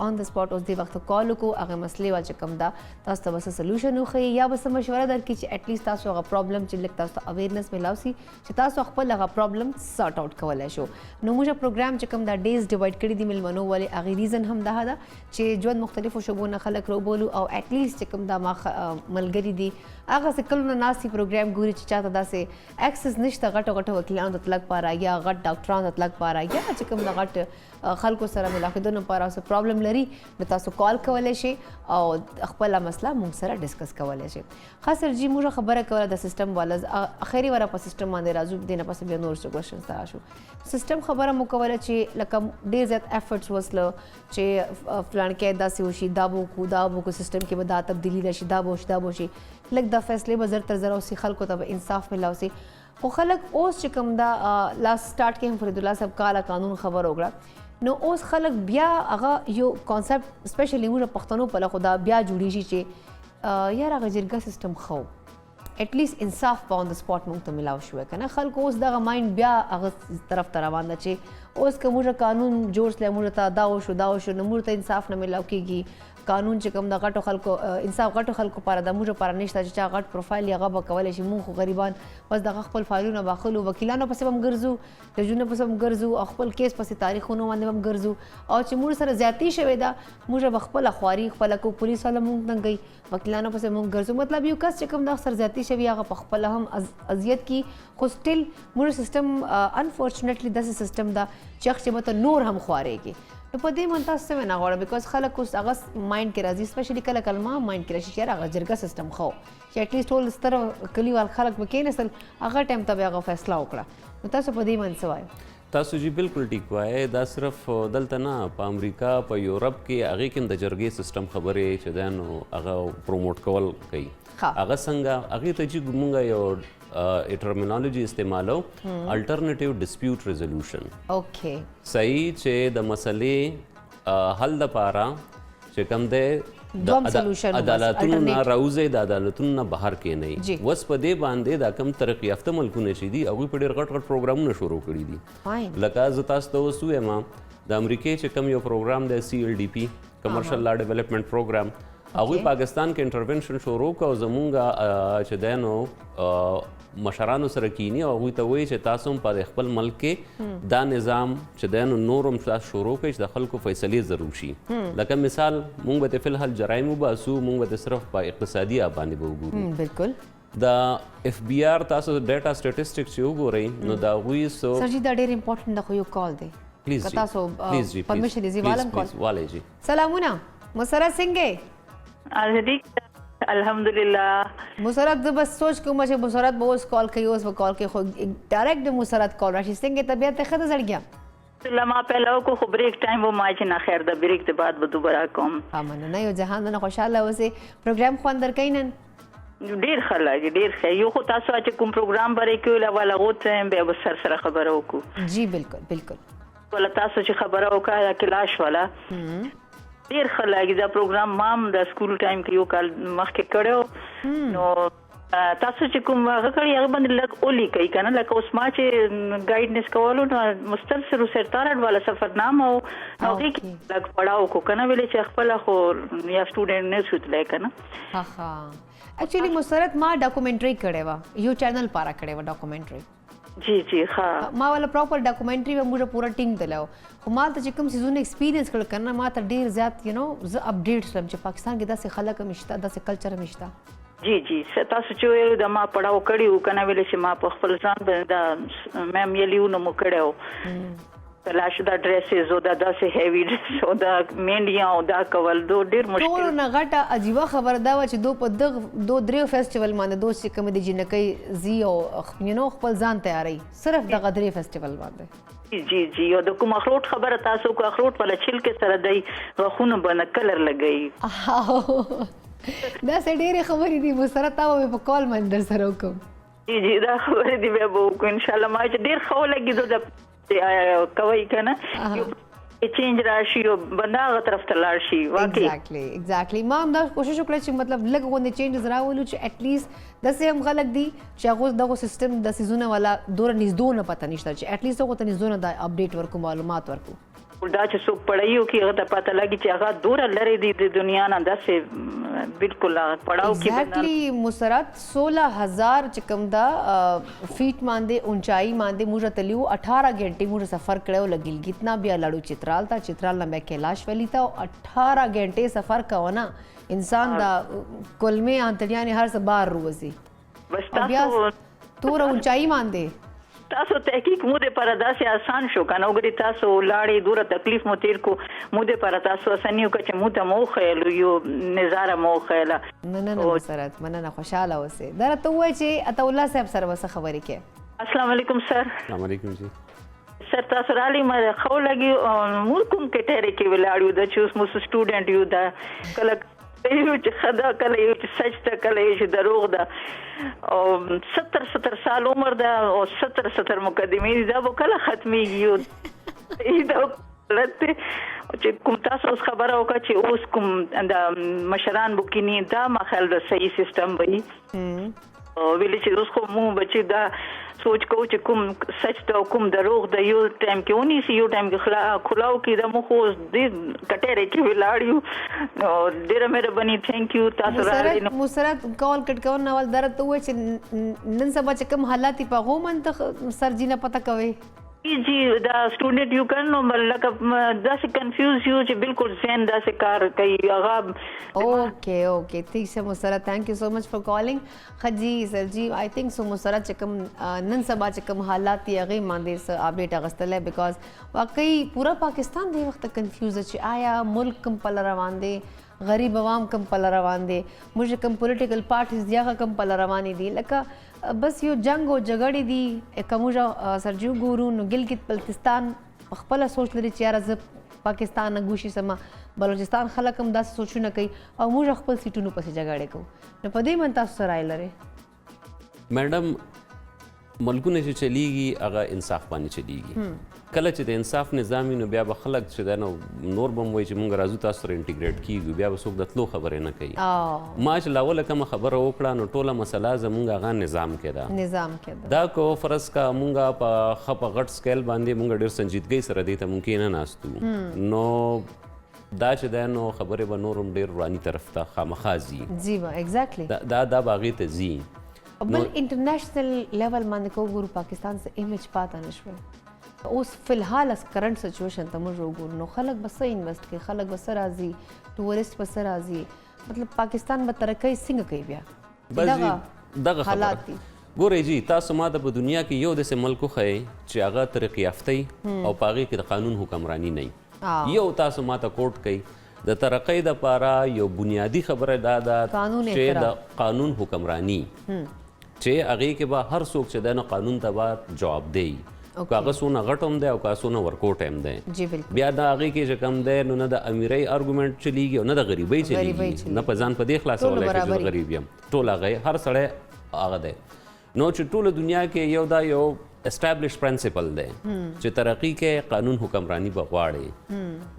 آن د سپاټ اوس دی وخت کال وکړو هغه مسلې ول چې کوم دا تاسو ته بس سولوشن وښیي یا بس مشوره درکړي چې اټلیسټ تاسو هغه پرابلم چې لږ تاسو ته اویرنس ملاو سي چې تاسو خپل هغه پرابلم سارټ آوټ کولی شو نو موږ پروګرام چې کوم دا ډیز ډیوایډ کړي دي ملمنو ولې هغې ریزن هم دا ده چې ژوند مختلفو شعبو نه خلک راوبولو او اټلیسټ چې کوم دا ما ملګري دي هغه څه کلونه ناستي پروګرام ګوري چې چاته داسې ایکسس نشته غټو وکیلانو ته تلک پاره یا غټ ډاکټرانو ته تلک پاره یا چې کوم د غټ خلکو سره ملاقاتونو لپاره څه پرابلم لري نو تاسو کال کولی شئ او خپله مسله موږ سره ډسکس کولی شئ. ښه سر جي موږ خبره کوله د سیسټم والا اخري وره په سیسټم باندې راځو دې نه پسې بیا نور څه کوېشنز ته راشو. سیسټم خبره مو کوله چې لکه ډېر زیات ایفرټس وسله چې فلانکی داسې وشي دا به وکړو سیسټم کې به دا تبدیلي راشي دا به وشي لږ دا فیصلې به زر تر زر اوسي خلکو ته به انصاف میلاو سي. خو خلک اوس چې کوم دا لاست سټارټ کې هم فرید الله صاحب کاله قانون خبر وکړه نو اوس خلک بیا هغه یو کانسپټ سپیشلی موږ پښتنو په لخوا دا بیا جوړیږي چې یار هغه جرګه سیسټم خو اټلیست انصاف په اون د سپاټ موږ ته ملاو شوی کنه خلکو اوس دغه مایند بیا هغه طرف ته روان ده چې اوس که موږ قانون جوړ سلی موږ ته دا وشو نو موږ ته انصاف نه ملاو کیږي. قانون چې کوم د غټو خلکو انصاف غټو خلکو لپاره د موږ لپاره نشته چې چا غټ پروفایل هغه به کولی شي موږ خو غریبان بس دغه خپل فایلونه باخلو وکیلانو پسې به هم ګرځو ججونو پسې هم ګرځو او خپل کیس پسې تاریخونو باندې هم ګرځو او چې موږ سره زیاتي شوې ده موږ به خپله خواري خپله کو پولیس والا موږ نه کوي وکیلانو پسې موږ ګرځو مطلب یو کس چې کوم د سر زیاتي شوي هغه په خپله هم اذیت کی خو سټیل موږ سیسټم انفارچونیټلی داسې سیسټم ده چې هغه چې به ته نور هم خوارېږي. نو په دې من تاسو څه وینا غواړم بیکاز خلک اوس هغه مایند کې راځي سپیشلی کله کله ما مایند کې راشي چې یار هغه جرګه سیسټم خو چې اټلیسټ ټول ستر کلیوال خلک به کېناستل هغه ټایم ته به هغه فیصله وکړه. نو تاسو په دې من څه وایو؟ تاسو جی بالکل ټیک وایي دا صرف دلته نه په امریکا په یورپ کې هغې کې هم د جرګې سیسټم خبرې چې دی نو هغه پروموټ کول کوي هغه څنګه هغې ته چې موږ یو ټرمینالوجي استعمالو الټرنیټیو ډسپیوټ ریزولوشن اوکې صحیح چې د مسلې حل لپاره چې کوم دی عدالتونو نه راوځي د عدالتونو نه بهر کېنئ اوس په دې باندې دا کوم ترقي یافته ملکونه چې دي هغوی په ډېر غټ پروګرامونه شروع کړي دي لکه زه تاسو ته اوس ووایم د امریکې چې کوم یو پروګرام دی CLDP کمرشل لا ډیولپمنټ پروګرام هغوی پاکستان کې انټرونشن شروع کړ او زمونږ چې دی نو مشرانو سره کینی او هغوی ته وایي چې تاسو هم په خپل ملک کې دا نظام چې دی نو نور هم تاسو شروع کړئ چې د خلکو فیصلې ضرور شي. لکه مثال موږ به فی الحال جرایم وباسو موږ به صرف په اقتصادي باندې به وګورو بالکل د FBR تاسو ډیټا سټیټسټکس چې وګورئ نو د هغوی سر جي دا ډېر امپورټنټ ده خو یو کال دی پلیز تاسو پرمیشن دی والم کال والے جی سلامونه مسرت سنگه ازدیک الحمدلله مسرت زه بس سوچ کوم چې مسرت به اوس کال کوي اوس به کال کوي خو ډایرکټ د مسرت کال راشي څنګه طبیعت ښه ده زړګیا لما پهلا کو خو بریک ټایم و ما چې نه خیر د بریک د بعد به دوباره کوم مننه یو جهان نه خوشاله اوسئ پروګرام خو اندر کینن ډیر خلک ډیر ښه یو خو تاسو چې کوم پروګرام بری کوي ولا غوته به سر سره خبره وکړو جی بالکل ولا تاسو چې خبره وکړه کلاش والا ډیر خلک دا پروګرام مام د سکول ټایم کې یو کال مخکې کړو نو تاسو چې کوم هغه کړی هغه باندې لږ اولی کوي کنه لکه اوس ما چې گایډنس کولو نو مستلسل سرتارډ والا سفرنامه او هغه کې لږ پڑھاو کو کنه ویلې چې خپل خو یا سټوډنټ نه سوتلای کنه ها اکچولی مسرت ما ډاکومنټري کړې و یو چینل پارا کړې و ډاکومنټري جی ها ما والا پراپر ډاکومنټري به موږ پورا ټینګ دلو خو ما ته چې کوم سيزونه ایکسپیرینس کړ کنه ما ته ډیر زیات یو نو ز اپډیټ سم چې پاکستان کې داسې خلک مشته داسې کلچر مشته جی تاسو چې د ما پڑھاو کړیو کنه ویلې چې ما په خپل ځان باندې مې یلیو نو مو کړو تلاش دا ډریسز او دا داسې هیوی ډریس او دا مینډیا او دا کول دو ډیر مشکل ټول نه غټه عجیبه خبر دا و چې دو په دغه درې فیسټیوال باندې دوه چې کوم دي جنکې زی او یو نو خپل ځان تیاری صرف دغه درې فیسټیوال باندې جی او د کوم اخروټ خبره تاسو کو اخروټ ولا چھیل کې سره دی غخونه باندې کلر لګئی دا سه ډېرې خبرې دي مسرت او په کال باندې در سره وکم جی دا خبرې دي به وکړو ان شاء الله ما ډېر خو لګي د کوي کنه چینج راشي او بنداغه طرف ته لاړ شي واقعي ایگزیکټلی ما هم دا کوشش وکړه چې مطلب لږ غونډه چینجز راولو چې اټ لیست داسې هم خلک دي چې هغه دغه سیستم د سيزونه والا دور نږدې پته نشته چې اټ لیست هغه ته نږدې دا اپډیټ ورکو معلومات ورکو دا چې څوک پړایو کې هغه ته پته لګي چې هغه دور لري د دنیا نه داسې بالکل پړاو کې ایگزیکټلی مسرت 16000 چې کوم دا فیټ باندې اونچائی باندې موږ تلیو 18 غنټې موږ سفر کړو لګیل کتنا بیا لړو چترال نه مې کیلاش ولی تا 18 غنټې سفر کوونه انسان دا کلمه انتلیانی هر څه بار روزي بس تاسو تور اونچائی باندې تاسو تحقیق مو د پر داسې آسان شو کنه وګړي تاسو لاړې دوره تکلیف مو تیر کو مو د پر تاسو اسانیو چې مو ته مو خیل یو نظاره مو خیل نه مسرت مننه خوشاله اوسئ دا راته ووایئ چې عطاالله صاحب سره به څه خبرې کوې. السلام علیکم سر. السلام علیکم جی. سر تاسو را لې خو لګي مو کوم کټری کې ولاړو د چې اوس مو سټوډنټ یو دا کله یو چې خدا کله یو چې سچ ته کله یو چې دروغ ده او 70 سال عمر ده او 70 مقدمې دا به کله ختمېږي دا لته چې کوم تاسو اوس خبره وکړه چې اوس کوم د مشران بوکینی دا ما خیال د صحیح سیستم وي او ویل چې اوس خو مو بچي دا سوچ کو چې کوم سچ ته کوم دروغ د یو ټایم کې ونی سی یو ټایم کې خلاو کې د مخ اوس د کټېره کې ولاړیو او ډېر مهرباني ثانک یو تاسو راځي مسرت کال کټ کول نو ول درته و چې نن سبا چې کوم حالات په غومن ته سر جی نه پته کوي جی دا سټوډنټ یو کنه لکه داسې کنفیوز یو چې بالکل ذهن داسې کار کوي هغه اوکے ٹھیک ہے مسرت تھینک یو سو مچ فار کالنگ خجی سر جی آئی تھنک سو مسرت چې کوم نن سبا چې کوم حالات دی هغه باندې څه اپډیټ اغستل بیکاز واقعي پورا پاکستان دی وخت کنفیوز چې آیا ملک کوم پل روان دی غریب عوام کم پل روان دي موږ کم پولیټیکل پارټیز دی هغه کم پل روان دي لکه بس یو جنگ او جګړې دي کومه سرجیو ګورو نو ګلګت بلتستان خپل سوچ لري چې یاره زه پاکستان نه ګوشي سما بلوچستان خلک هم داسې سوچونه کوي او موږ خپل سیټونو پسې جګړې کوو نو په دې من تاسو سره رائے لرئ میډم ملکونه چې چلیږي هغه انصاف باندې چلیږي کله چې د انصاف نظام نو بیا به خلک چې دا نو نور به وایي چې مونږ راځو تاسو سره انټیګریټ کیږو بیا به څوک د تلو خبرې نه کوي ما چې لاوله کومه خبره وکړه نو ټوله مسله زمونږ هغه نظام کې ده دا کو فرض کا مونږه په خپه غټ سکیل باندې مونږ ډېر سنجیدګۍ سره دی ته ممکن نه ناستو نو دا چې دا نو خبرې به نور هم ډېر رواني طرف ته خامخا ځي جی ایگزیکټلی دا به هغې ته ځي بل انټرنیشنل لیول باندې کو ګورو پاکستان سے امیج پاته نشوي اوس فلحال اس کرنٹ سچویشن ته موږ وګورو نو خلک به څه انویسټ کوي خلک به څه راځي ټورسټ به څه راځي مطلب پاکستان به ترقی څنګه کوي بیا دغه حالات دي ګورئ جی تاسو ما ته په دنیا کې یو داسې ملک وښیئ چې هغه ترقي یافته او په هغې کې د قانون حکمراني نه یو تاسو ما ته کوټ کوي د ترقۍ دپاره یو بنیادي خبره دا ده چې د قانون حکمراني چې هغې کې به هر څوک چې دی نو قانون ته به جواب دی که هغه څونه غټ هم دی او که څونه ورکوټ هم دی بیا د هغې کې چې کم دی نو نه د امیرۍ ارګومنټ چلیږي او نه د غریبۍ چلیږي نه په ځان په دې خلاصولی چې زه غریب یم ټول هغه هر سړی هغه دی نو چې ټوله دنیا کې یو دا یو اسټابلیش پرنسپل دی چې ترقي کې قانون حکمراني به غواړي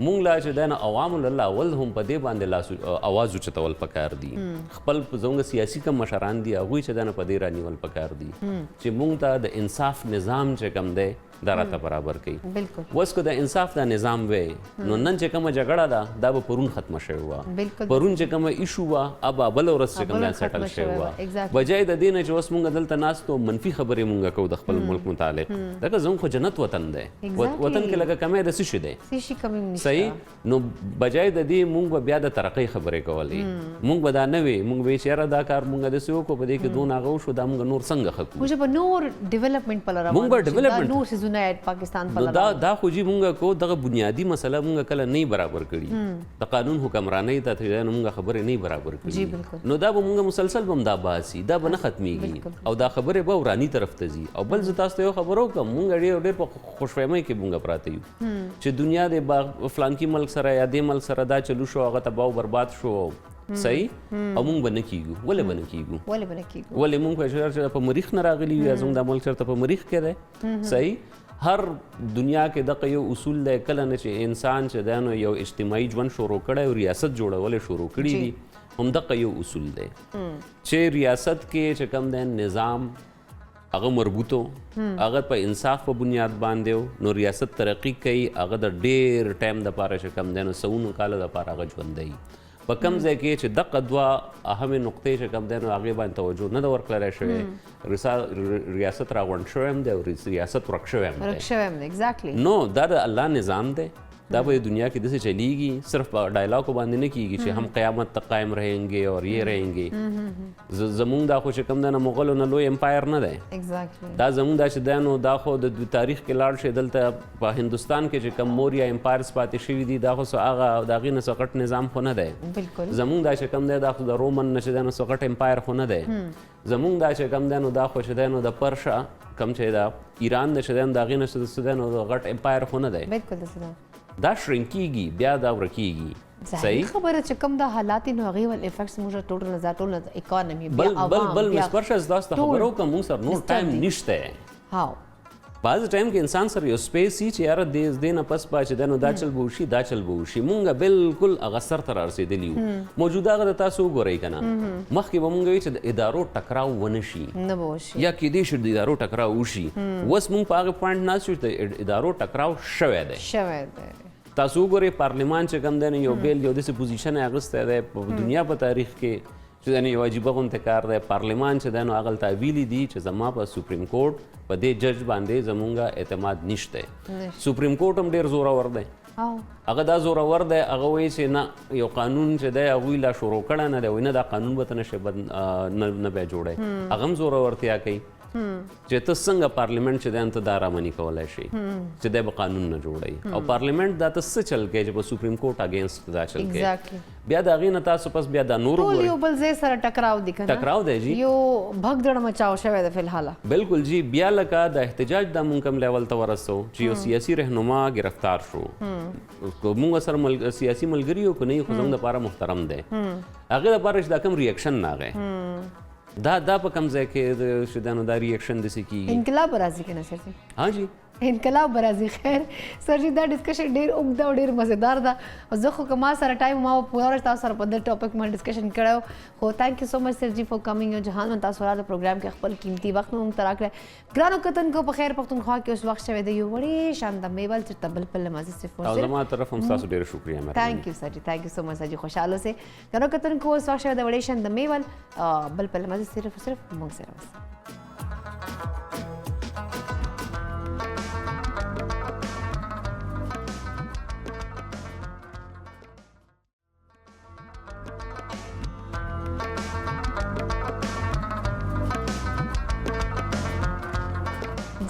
مونږ لا چې دی نو عوامو له اول هم په دې باندې اواز اوچتول پکار دي خپل زموږ سیاسي کم مشران دي هغوی چې دی نو په دې رانیول پکار دي چې مونږ ته د انصاف نظام چې کم دی دا راته برابر کوي اوس که د انصاف دا نظام وی نو نن چې کومه جګړه ده دا به پرون ختمه شوې وه پرون چې کومه ایشو وه ابا بله ورځ چې کوم سیټل شوې وه بجای د دې نه چې اوس مونږ دلته ناست او منفي خبرې مونږ کوو د خپل ملک متعلق دغه زموږ خو جنت وطن دی وطن کې لږه کمی د څه شي دی صحیح نو بجای د دې مونږ به بیا د ترقۍ خبرې کولې مونږ به دا نه وي مونږ به چېره دا کار مونږ داسې وکړو په دې کې دونه هغه وشو دا مونږ نور څنګه ښه کړو موږ به نور ډیولپمنټ په لاره مونږ به ډیولپمنټ پاکستان نو دا خو جی مونږ کو دغه بنیادی مسله مونږ کله نه برابر کړي د قانون حکمرانۍ ته چې مونږ خبرې نه برابر کړي نو دا به مونږ مسلسل بم دا باسي دا به نه ختمېږي او دا خبرې به ورانی طرف ته ځي او بل زه تاسو ته یو خبر وکړم مونږ ډېر په خوشفهمۍ کې مونږ پراته یو چې دنیا د فلانکي ملک سره یا دې ملک سره دا چلو شو هغه تباہ او برباد شو صحیح او مونږ به نه کیږو ولې به نه کیږو ولې مونږ په مریخ نه راغلي یو زموږ د ملک چېرته په مریخ کې دی صحیح هر دنیا کې دغه یو اصول دی کله نه چې انسان چې دی نو یو اجتماعي ژوند شروع کړی او ریاست جوړول شروع کړي دي همدغه یو اصول دی چې ریاست کې چې کوم دی نظام هغه مربوطو هغه په انصاف په بنیاد باندې نو ریاست ترقی کوي هغه د ډېر ټایم دپاره چې کوم دی نو سونو کاله دپاره هغه ژوندی په کوم ځای کې چې دغه دوه اهمې نقطې چې کوم دی نو هغې باندې توجه نه ده ورکړلی شوې ریاست راغونډ شوی هم دی او ریاست ورک شوی هم دی نو دا د الله نظام دی دا په دنیا کې داسې چلیږي صرف په ډایلاګو باندې نه کیږي چې هم قیامت تک قائم रहेंगे اور یہ रहेंगे زمونږ دا خو چې کوم دی نه مغلو نه لوی امپایر نه دی دا زمونږ دا چې دی نو دا خو د تاریخ کې لاړ شي دلته په هندوستان کې چې کوم موریا امپایرز پاتې شوي دي دا خو هغه د هغې نه څه غټ نظام خو نه دی زمونږ دا چې کوم دی دا خو د رومن نه چې دی نو څه غټ امپایر خو نه دی زمونږ دا چې کوم دی نو دا خو چې دی نو د پرشا کم چې دا ایران نه چې دی نو د هغې نه چې دی نو د غټ امپایر خو نه دی دا شرنکیږي بیا دا ورکیږي صحیح خبره چې کوم د حالات نو هغې ول افیکټس موږ ټوټل نظر ټول اکانومي بل مس پرشا ستاسو ته خبرو کوم موږ سره نور ټایم نشته هاو بعض ټایم کې انسان سره یو سپیس وي چې یاره دې نه پس پا چې دی نو دا چل به وشي دا چل به وشي مونږ بالکل هغه سر ته رارسېدلي یو موجوده هغه د تاسو وګورئ که نه مخکې به مونږ وي چې د ادارو ټکراو ونه شي یا کیدای شي د ادارو ټکراو وشي اوس مونږ په هغه پوینټ ناست یو چې د ادارو ټکراو شوی دی تاسو وګورئ پارلمان چې کوم دی نو یو بیل یو داسې پوزیشن یې اخیستی دی په دنیا په تاریخ کې چې دی یو عجیبه غونته کار دی پارلمان چې دی نو هغلته ویلي دي چې زما په سپریم کورټ په دې جج باندې زمونږ اعتماد نشته سپریم کورټ هم ډېر زورور دی هغه دا زورور دی هغه وایي چې نه یو قانون چې دی هغوی لا شروع کړی نه دی وایي نه دا قانون به ته نشي نه بیا جوړی هغه هم زورورتیا کوي چې ته څنګه پارلیمنت چې دی ته دا رامنې کولی شي چې دی به قانون نه جوړوي او پارلیمنت دا ته څه چل کوي چې په سپریم کورټ اګینسټ دا چل کوي بیا د هغې نه تاسو پس بیا دا نور ټول یو بل ځای سره ټکراو دي ټکراو دی جی یو بھگدړ مچاو شوی دی فلحاله بالکل جی بیا لکه د احتجاج دا مونږ کوم لیول ته ورسو چې یو سیاسي رهنما گرفتار شو مونږ سره سیاسي ملګري یو که نه یو خو زموږ دپاره محترم دی هغې دپاره چې دا کوم ریاکشن راغی دا په کوم ځای کې چې دا نو دا ریاکشن داسې کېږي انقلاب به راځي که نه سر جي ها جی انقلاب به راځي خیر سر جي دا ډسکشن ډېر اوږده او ډېر مزیدار ده زه خو که ما سره ټایم ما پوره ورځ تاسو سره په دې ټاپک باندې ډسکشن کړی خو تھینک یو سو مچ سر جي فار کمینګ او جهان من تاسو راته پروګرام کې خپل قیمتي وخت مو مختار کړی ګرانو کتونکو په خیر پښتونخوا کې اوس وخت شوی دی یو وړې شان د میبل چې تبل په لمازي صفر او زما طرف هم تاسو ډېر شکریہ مهرباني تھینک یو سر جي تھینک یو سو مچ سر جي خوشاله سي ګرانو کتونکو اوس وخت شوی دی وړې شان د میبل بل په لمازي صرف موږ سره اوسئ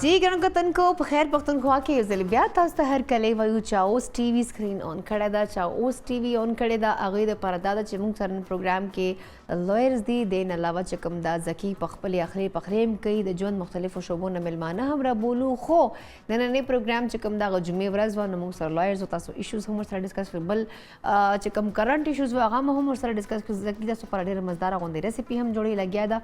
जी ګرانو کتونکو په خیر پښتونخوا کې یو ځل بیا تاسو ته هرکلی وایو چې اوس ټي وي سکرین آن کړی ده چې اوس ټي وي آن کړی ده هغې دپاره دا ده چې موږ سره نن پروګرام کې لویرز دي دې نه علاوه چې کوم دا ذکي په خپلې اخرې پخرې هم کوي د ژوند مختلفو شعبو نه میلمانه هم رابولو خو نننی پروګرام چې کوم دغه جمعې ورځ وه نو موږ سره لویرز او تاسو ایشوز هم ورسره ډسکس کړو بل چې کوم کرنټ ایشوز وه هغه هم ورسره ډسکس کړو ذکي تاسو لپاره ډېره مزداره غوندې ریسیپي هم جوړې لګیا ده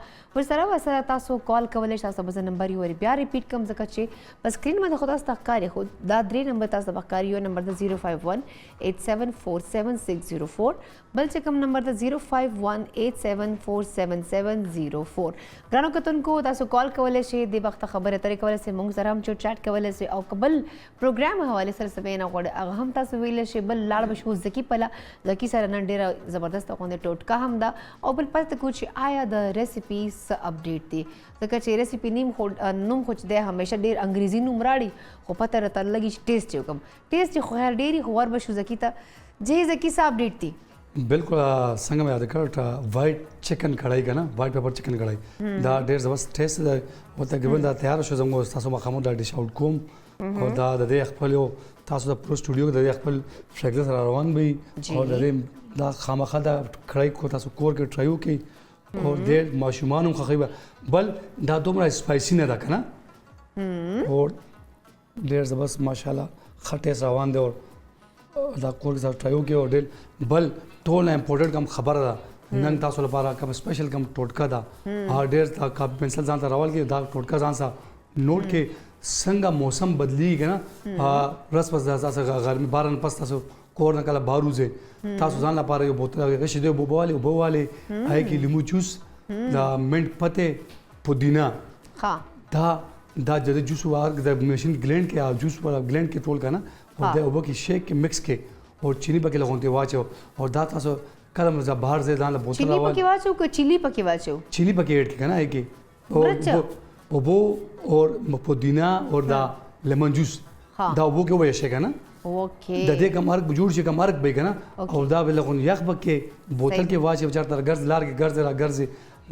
ورسره تاسو کال کولی شئ تاسو به زه نمبر یې بیا ریپیټ کوم ځکه چې په سکرین باندې خو تاسو ته ښکاري خو دا 3 نمبر تاسو ته ښکاري یو نمبر د 051-8747-604 بل چې کوم نمبر د 051-8747-704 ګرانو کتونکو تاسو کال کولی شئ دې وخته خبرې اترې کولی شئ موږ سره هم چټ کولی شئ او که بل پروګرام حوالې سره څه وینا غواړئ هغه هم تاسو ویلی شئ بل لاړ به شو ذکي پله ذکي سره نن ډېره زبردسته غوندې ټوټکه هم ده او بل پته کوو چې آیا د ریسیپي څه اپډیټ دي ځکه چې ریسیپي نوم خو چې دی همیشه ډېر انګریزي نوم راړي خو پته راته لګي چې ټیسټ یې وکړم ټیسټ یې خو خیر ډېرې خو ور به شو ذکي ته جی ذکي څه اپډیټ دي बिल्कुल څنګه مې یاد کړ وایټ چکن کړای کنه وایټ پیپر چکن کړای دا ډېر زبردست ټیسټ ده او تقریبا دا تیار شو زموږ تاسو مخامخ دا ډیش آوټ کوم او دا د خپل تاسو د پرو سټوډیو د خپل فریګرنس روان وي او دا خامخا دا کړای کو تاسو کور کې ټرایو کې او ډېر ماشومان هم خوښوي بل دا دومره سپایسی نه ده کنه او ډېر زبردست ماشاءالله خټه روان دی او دا کور کې ټرایو کې او ډېر بل ټول امپورټډ کم خبره ده نن تاسو لپاره کوم سپیشل کم ټوټکا ده ډېر دا کا پنسل ځان ته راول کې دا ټوټکا ځان سره نوٹ کې څنګه موسم بدلیږي نه رس پس تاسو ګرمي باران پس تاسو کور نه کله باروزه تاسو ځان لپاره یو بوتل غشي دی بوبواله آی کې لیمو جوس دا منټ پته پودینا ها دا د جوس وار د ماشين ګلند کې جوس والا ګلند کې ټول کنه او د اوبو کې شیک کې مکس کې او چینی پکې لګونته واچو او دا تاسو کله مزه بهر ځای ځان له بوتل چینی پکې واچو که چیلی پکې واچو چینی پکې ایډ کنه آی کې اوبو اور پودینا اور دا لیمن جوس دا اوبو کې وایي شي کنه ओके د دې کمرګ جوړ شي کمرګ به کنه او دا بل غون یخ بکې بوتل کې واچي چرته ګرځ لار کې ګرځ را ګرځي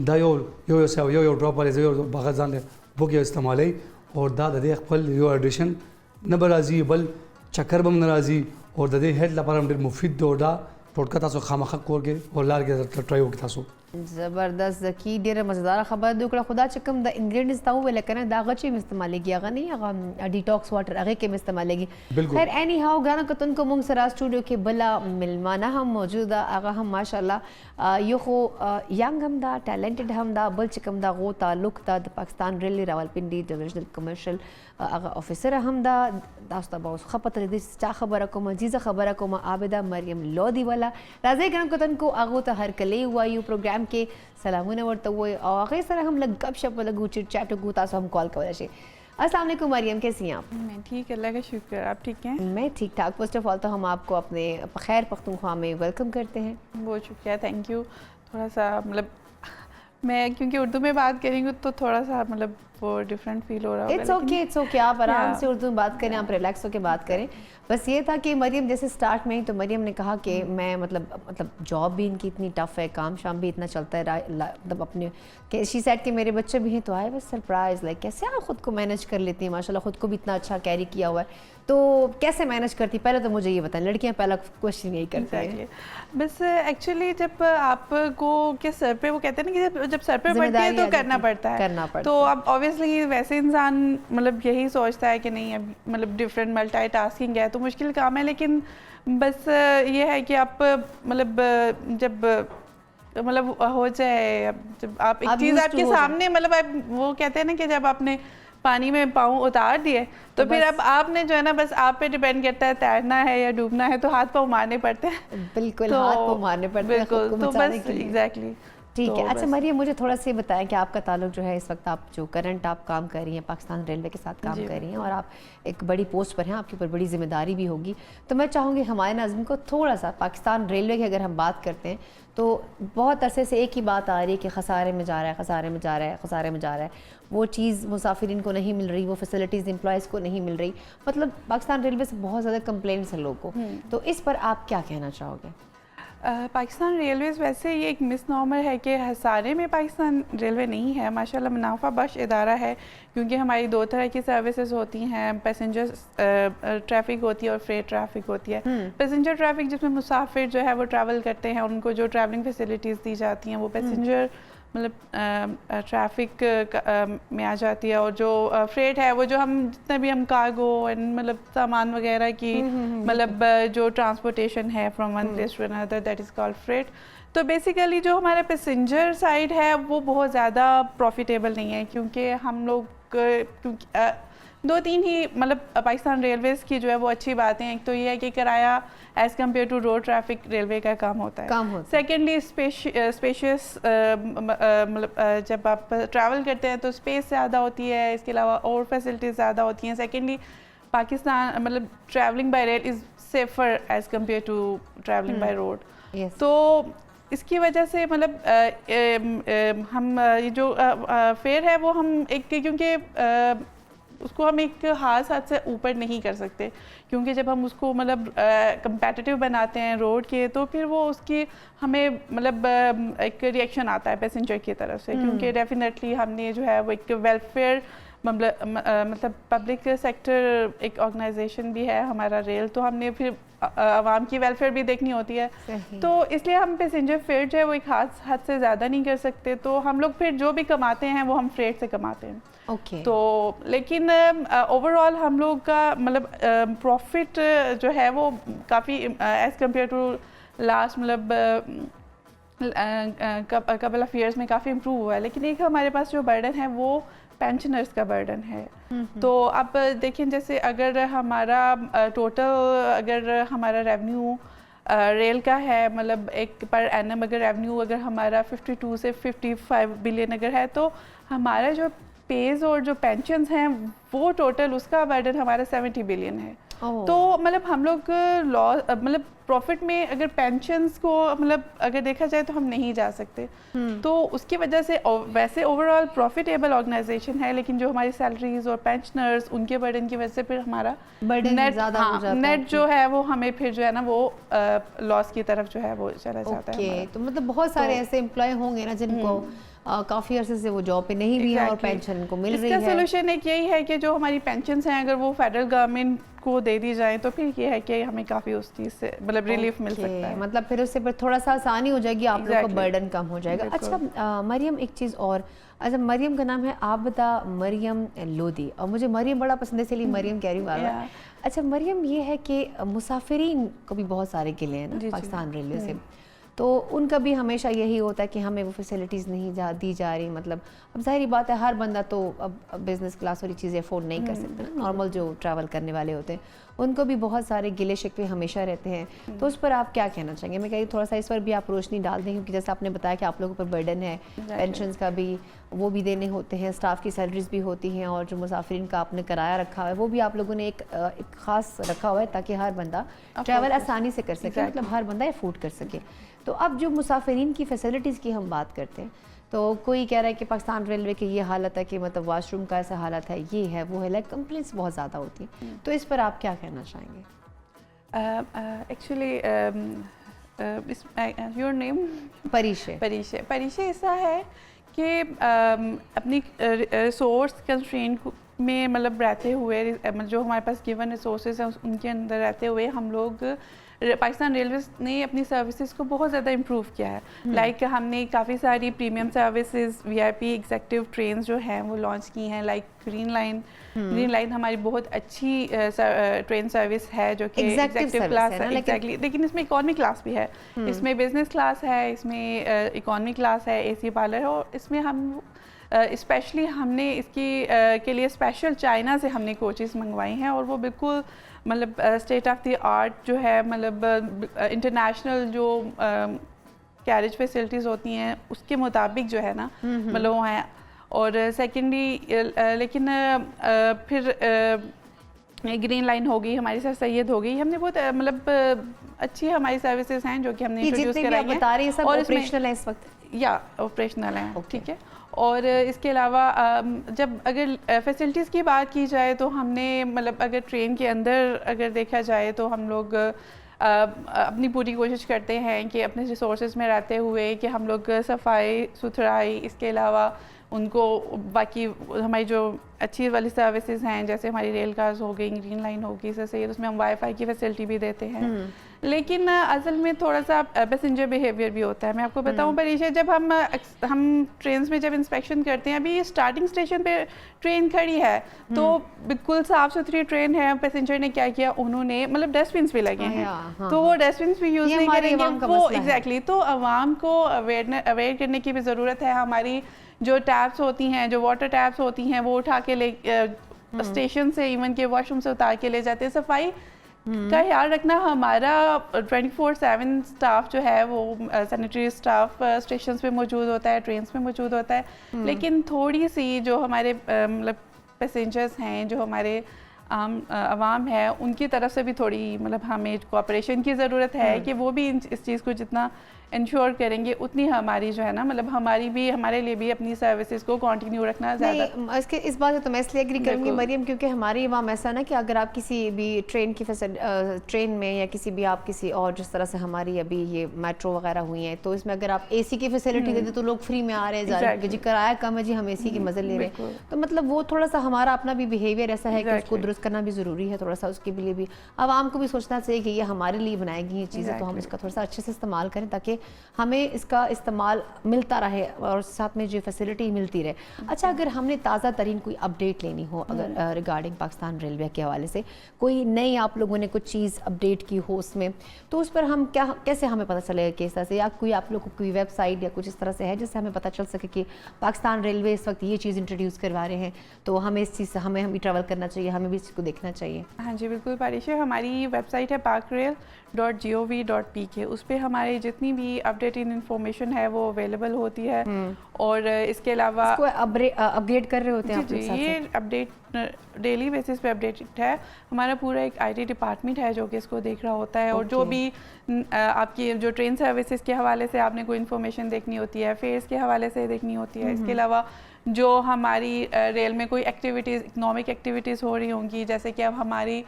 دا یو ډراپ لري یو بغه ځان له بوګي استعمالي او دا د دې خپل یو اډیشن نه برازي بل چکر بم ناراضي او د دې هډ لپاره ډېر مفید دی دا ټوټکا تاسو خامخ کورګه او لار کې ټرای وکړئ تاسو زبردست زکی ډیره مزیدار خبر دی کړه خدا چې کوم د انګریډینټس تا ویل کنه دا غچې استعمالېږي هغه نه هغه ډیټاکس واټر هغه کې استعمالېږي خیر اني هاو غانا کتن کو موږ سره سټوډیو کې بلا ملمانه هم موجوده هغه هم ماشاءالله یو خو ینګ هم دا ټیلنټډ هم دا بل چې کوم دا غو تعلق دا د پاکستان ریلی راولپنډي ډیویژنل کمرشل هغه افیسر هم دا تاسو ته اوس خپته دې چا خبره کوم عزیزه خبره کوم عابده مریم لودی والا راځي ګرم کتن کو هغه ته هر کلی وایو پروګرام کې سلامونه ورته وای او هغه سره هم لګ غب شپ لګو چټ چاټ کو تاسو هم کال کولای شي अस्सलाम वालेकुम मरियम, कैसी हैं आप? मैं ठीक, अल्लाह का शुक्र, आप ठीक हैं? मैं ठीक ठाक। फर्स्ट ऑफ ऑल तो हम आपको अपने खैर पख्तूनख्वा में वेलकम करते हैं। बहुत शुक्रिया, थैंक यू। थोड़ा सा मतलब मैं क्योंकि उर्दू में बात करेंगी तो थोड़ा सा मतलब वो डिफरेंट फील हो रहा है। इट्स ओके, आप आराम से उर्दू में बात करें, आप रिलैक्स होकर बात करें। बस ये था कि मरियम जैसे स्टार्ट में ही तो मरियम ने कहा कि मैं मतलब जॉब भी इनकी इतनी टफ है, काम शाम भी इतना चलता है, मतलब अपने कि शी सेड कि मेरे बच्चे भी हैं तो आए बस सरप्राइज लाइक कैसे आप ख़ुद को मैनेज कर लेती हैं, माशाल्लाह ख़ुद को भी इतना अच्छा कैरी किया हुआ है, तो कैसे मैनेज करती? पहले तो मुझे ये बताएं, लड़कियां पहला क्वेश्चन यही करती हैं। बस एक्चुअली जब आपको के सर पे वो कहते हैं ना कि जब सर पे पड़ती है तो करना पड़ता है, तो अब ऑब्वियसली वैसे इंसान मतलब यही सोचता है कि नहीं अब मतलब डिफरेंट मल्टीटास्किंग है तो मुश्किल काम है, लेकिन बस ये है कि आप मतलब जब मतलब हो जाए, जब आप एक चीज़ आपके सामने मतलब आप वो कहते हैं ना कि जब आपने पानी में पाँव उतार दिए तो फिर अब आपने जो है ना बस आप पे डिपेंड करता है तैरना है या डूबना है, तो हाथ पाँव मारने पड़ते हैं। बिल्कुल, तो हाथ पाँव मारने पड़ते हैं, बिल्कुल, तो बस एग्जैक्टली ठीक है। अच्छा मरियम, मुझे थोड़ा सा बताएं कि आपका ताल्लुक जो है इस वक्त आप जो करंट आप काम कर रही हैं पाकिस्तान रेलवे के साथ काम कर रही हैं और आप एक बड़ी पोस्ट पर हैं, आपके ऊपर बड़ी जिम्मेदारी भी होगी, तो मैं चाहूँगी हमारे नाज़रीन को थोड़ा सा पाकिस्तान रेलवे की अगर हम बात करते हैं तो बहुत अरसे से एक ही बात आ रही है कि खसारे में जा रहा है, खसारे में जा रहा है, खसारे में जा रहा है, वो चीज़ मुसाफिरीन को नहीं मिल रही, वो फैसिलिटीज़ एम्प्लॉयज़ को नहीं मिल रही, मतलब पाकिस्तान रेलवे से बहुत ज़्यादा कंप्लेंट्स हैं लोगों को, तो इस पर आप क्या कहना चाहोगे? पाकिस्तान रेलवेज़ वैसे ये एक मिसनॉमर है कि हसारे में पाकिस्तान रेलवे नहीं है, माशाल्लाह मुनाफा बख्श इदारा है, क्योंकि हमारी दो तरह की सर्विसेज होती हैं, पैसेंजर ट्रैफिक होती है और फ्रेट ट्रैफिक होती है। पैसेंजर ट्रैफिक जिसमें मुसाफिर जो है वो ट्रैवल करते हैं, उनको जो ट्रैवलिंग फैसिलिटीज़ दी जाती हैं वो पैसेंजर मतलब ट्रैफिक में आ जाती है, और जो फ्रेट है वो जो हम जितना भी हम कार्गो एंड मतलब सामान वगैरह की मतलब जो ट्रांसपोर्टेशन है from one place to another, that is called freight. तो बेसिकली जो हमारा पैसेंजर साइड है वो बहुत ज़्यादा प्रॉफिटेबल नहीं है, क्योंकि हम लोग क्योंकि दो तीन ही मतलब पाकिस्तान रेलवेज़ की जो है वो अच्छी बातें हैं। एक तो ये है कि किराया as compare to road traffic railway का कम होता है, सेकेंडली स्पेशियस मतलब जब आप ट्रैवल करते हैं तो स्पेस ज़्यादा होती है, इसके अलावा और फैसिलिटीज़ ज़्यादा होती हैं। सेकेंडली पाकिस्तान मतलब travelling by rail is safer as compare to travelling by road, तो इसकी वजह से मतलब हम ये जो फेयर है वो हम एक क्योंकि उसको हम एक हाथ से ऊपर नहीं कर सकते, क्योंकि जब हम उसको मतलब कंपेटिटिव बनाते हैं रोड के तो फिर वो उसकी हमें मतलब एक रिएक्शन आता है पैसेंजर की तरफ से, क्योंकि डेफिनेटली हमने जो है वो एक वेलफेयर मतलब पब्लिक सेक्टर एक ऑर्गेनाइजेशन भी है हमारा रेल, तो हमने फिर आवाम की वेलफेयर भी देखनी होती है, तो इसलिए हम पैसेंजर फेयर जो है वो एक हाथ से ज़्यादा नहीं कर सकते, तो हम लोग फिर जो भी कमाते हैं वो हम फ्रेट से कमाते हैं। तो लेकिन ओवरऑल हम लोग का मतलब प्रॉफिट जो है वो काफ़ी एज़ कम्पेयर टू लास्ट मतलब कपल ऑफ ईयर्स में काफ़ी इम्प्रूव हुआ है, लेकिन एक हमारे पास जो बर्डन है वो पेंशनर्स का बर्डन है। तो अब देखें जैसे अगर हमारा टोटल अगर हमारा रेवेन्यू रेल का है मतलब एक पर एनम अगर रेवेन्यू अगर हमारा 52 से 55 बिलियन अगर है, तो हमारा जो पेज और जो पेंशन्स हैं वो टोटल उसका बर्डन हमारा 70 बिलियन है। तो मतलब हम लोग मतलब प्रॉफिट में अगर पेंशन्स को मतलब अगर देखा जाए तो हम नहीं जा सकते, तो उसकी वजह से वैसे ओवरऑल प्रॉफिटेबल ऑर्गेनाइजेशन है, लेकिन जो हमारी सैलरीज और पेंशनर्स उनके बर्डन की वजह से फिर हमारा नेट जो है वो हमें फिर जो है ना वो लॉस की तरफ जो है वो चला जाता है। तो मतलब बहुत सारे ऐसे एम्प्लॉय होंगे ना जिनको काफ़ी अरसे से वो जॉब पे नहीं भी है और पेंशन को मिल रही है। इसका सोल्यूशन एक यही है कि जो हमारी पेंशन्स हैं अगर वो फेडरल गवर्नमेंट को दे दी जाए तो फिर ये है कि हमें काफ़ी उस चीज़ से मतलब रिलीफ मिल सकता है, मतलब फिर उससे फिर थोड़ा सा आसानी हो जाएगी, आप लोगों का बर्डन कम हो जाएगा। अच्छा मरियम, एक चीज़ और, अच्छा मरियम का नाम है आबदा मरियम लोधी, और मुझे मरियम बड़ा पसंद है इसलिए मरियम कह रही हूँ बार-बार। अच्छा मरियम, ये है कि मुसाफिरीन को भी बहुत सारे गिले हैं ना पाकिस्तान रेलवे से, तो उनका भी हमेशा यही होता है कि हमें वो फैसिलिटीज़ नहीं दी जा रही। मतलब अब जाहिर बात है हर बंदा तो अब बिज़नेस क्लास वाली चीज़ें अफोर्ड नहीं कर सकता ना, नॉर्मल जो ट्रैवल करने वाले होते हैं उनको भी बहुत सारे गिले शिकवे हमेशा रहते हैं। तो उस पर आप क्या कहना चाहेंगे? मैं कहीं थोड़ा सा इस पर भी आप रोशनी डाल दें, क्योंकि जैसे आपने बताया कि आप लोगों पर बर्डन है, पेंशन का भी वो भी देने होते हैं, स्टाफ की सैलरीज भी होती हैं, और जो मुसाफिरीन का आपने किराया रखा है वो भी आप लोगों ने एक ख़ास रखा हुआ है ताकि हर बंदा ट्रैवल आसानी से कर सके, मतलब हर बंदा अफोर्ड कर सके। तो अब जो मुसाफिरीन की फैसिलिटीज़ की हम बात करते हैं, तो कोई कह रहा है कि पाकिस्तान रेलवे की ये हालत है कि मतलब वॉशरूम का ऐसा हालत है, ये है वो है, लाइक कंप्लेंट्स बहुत ज़्यादा होती हैं, तो इस पर आप क्या कहना चाहेंगे? Actually your name? परिशे ऐसा है कि अपनी रिसोर्स कंस्ट्रेंट में मतलब रहते हुए, जो हमारे पास गिवन रिसोर्सेज हैं उनके अंदर रहते हुए हम लोग पाकिस्तान रेलवे ने अपनी सर्विसेज को बहुत ज़्यादा इम्प्रूव किया है। लाइक हमने काफ़ी सारी premium services, VIP executive train जो हैं वो लॉन्च की हैं, लाइक ग्रीन लाइन हमारी बहुत अच्छी ट्रेन सर्विस है जो कि एग्जेक्टिव क्लास है, एग्जैक्टली, लेकिन इसमें इकॉनमी क्लास भी है, इसमें बिजनेस क्लास है, इसमें इकॉनमी क्लास है, AC पार्लर है, और इसमें हम स्पेशली हमने इसकी के लिए स्पेशल चाइना से हमने कोचेस मंगवाई हैं, और वो बिल्कुल मतलब स्टेट ऑफ द आर्ट जो है, मतलब इंटरनेशनल जो कैरेज फैसिलिटीज़ होती हैं उसके मुताबिक जो है ना मतलब वो हैं। और सेकेंडली लेकिन फिर ग्रीन लाइन हो गई, हमारी सर सैयद हो गई, हमने बहुत मतलब अच्छी हमारी सर्विसेज हैं जो कि हमने इंट्रोड्यूस कराई हैं, बता रही हैं, सब ऑपरेशनल है इस वक्त, या ऑपरेशनल हैं, ठीक है। और इसके अलावा जब अगर फैसिलिटीज़ की बात की जाए तो हमने मतलब अगर ट्रेन के अंदर अगर देखा जाए तो हम लोग अपनी पूरी कोशिश करते हैं कि अपने रिसोर्सेज में रहते हुए कि हम लोग सफाई सुथराई, इसके अलावा उनको बाकी हमारी जो अच्छी वाली सर्विसेज हैं जैसे हमारी रेल कार्स हो गई, ग्रीन लाइन होगी, सही, उसमें हम वाईफाई की फैसिलिटी भी देते हैं। लेकिन असल में थोड़ा सा पैसेंजर बिहेवियर भी होता है। मैं आपको बताऊं परीक्षा, जब हम ट्रेन में जब इंस्पेक्शन करते हैं, अभी स्टार्टिंग स्टेशन पे ट्रेन खड़ी है तो बिल्कुल साफ़ सुथरी ट्रेन है, पैसेंजर ने क्या किया, उन्होंने मतलब डस्टबिन भी लगे हैं, तो वो डस्टबिन भी यूज़ नहीं करेंगे वो, एग्जैक्टली। तो आवाम को अवेयर करने की भी ज़रूरत है। हमारी जो टैप्स होती हैं, जो वाटर टैप्स होती हैं, वो उठा के ले स्टेशन से इवन के वॉशरूम से उतार के ले जाते हैं। सफाई का ख्याल रखना हमारा 24/7 स्टाफ जो है वो सैनिटरी स्टाफ स्टेशन पे मौजूद होता है, ट्रेन में मौजूद होता है, लेकिन थोड़ी सी जो हमारे मतलब पैसेंजर्स हैं, जो हमारे आवाम है, उनकी तरफ से भी थोड़ी मतलब हमें कोऑपरेशन की ज़रूरत है कि वो भी इस चीज़ को जितना इंश्योर करेंगे उतनी हमारी जो है ना मतलब हमारे लिए भी अपनी सर्विसेज को कंटिन्यू रखना ज़्यादा। इस बात से तो मैं इसलिए एग्री करूँगी मरियम, क्योंकि हमारे वहाँ ऐसा ना कि अगर आप किसी भी ट्रेन में या किसी और जिस तरह से हमारी अभी ये मेट्रो वगैरह हुई हैं, तो इसमें अगर आप AC की फैसिलिटी देते तो लोग फ्री में आ रहे हैं, जी किराया कम है जी, हम AC की मज़े ले रहे हैं, तो मतलब वो थोड़ा सा हमारा अपना भी बिहेवियर ऐसा है कि उसको दुरुस्त करना भी ज़रूरी है थोड़ा सा, उसके लिए भी आवाम को भी सोचना चाहिए कि ये हमारे लिए बनाएगी ये चीज़ें, तो हम इसका थोड़ा सा अच्छे से इस्तेमाल करें ताकि हमें इसका इस्तेमाल मिलता रहे और साथ में जो फैसिलिटी मिलती रहे। अच्छा, अगर हमने ताज़ा तरीन कोई अपडेट लेनी हो अगर रिगार्डिंग पाकिस्तान रेलवे के हवाले से, कोई नई आप लोगों ने कुछ चीज़ अपडेट की हो उसमें, तो उस पर हम कैसे हमें पता चलेगा कि इस तरह से, या कोई आप लोग को कोई वेबसाइट या कुछ इस तरह से है जिससे हमें पता चल सके कि पाकिस्तान रेलवे इस वक्त ये चीज़ इंट्रोड्यूस करवा रहे हैं, तो हमें इस चीज़ से हमें भी ट्रैवल करना चाहिए, हमें भी इसको देखना चाहिए? हाँ जी बिल्कुल पारिशा, हमारी वेबसाइट है parkrail.gov.pk, उस पर हमारे जितनी भी की अपडेटेड इंफॉर्मेशन है वो अवेलेबल होती है। और इसके अलावा अपग्रेड कर रहे होते हैं जी, ये अपडेट डेली बेसिस पे अपडेटेड है। हमारा पूरा एक IT डिपार्टमेंट है जो कि इसको देख रहा होता है। और जो भी आपकी जो ट्रेन सर्विसेज के हवाले से आपने कोई इन्फॉर्मेशन देखनी होती है, फेयर्स के हवाले से देखनी होती है, इसके अलावा जो हमारी रेल में कोई एक्टिविटीज़, इकनॉमिक एक्टिविटीज़ हो रही होंगी, जैसे कि अब हमारी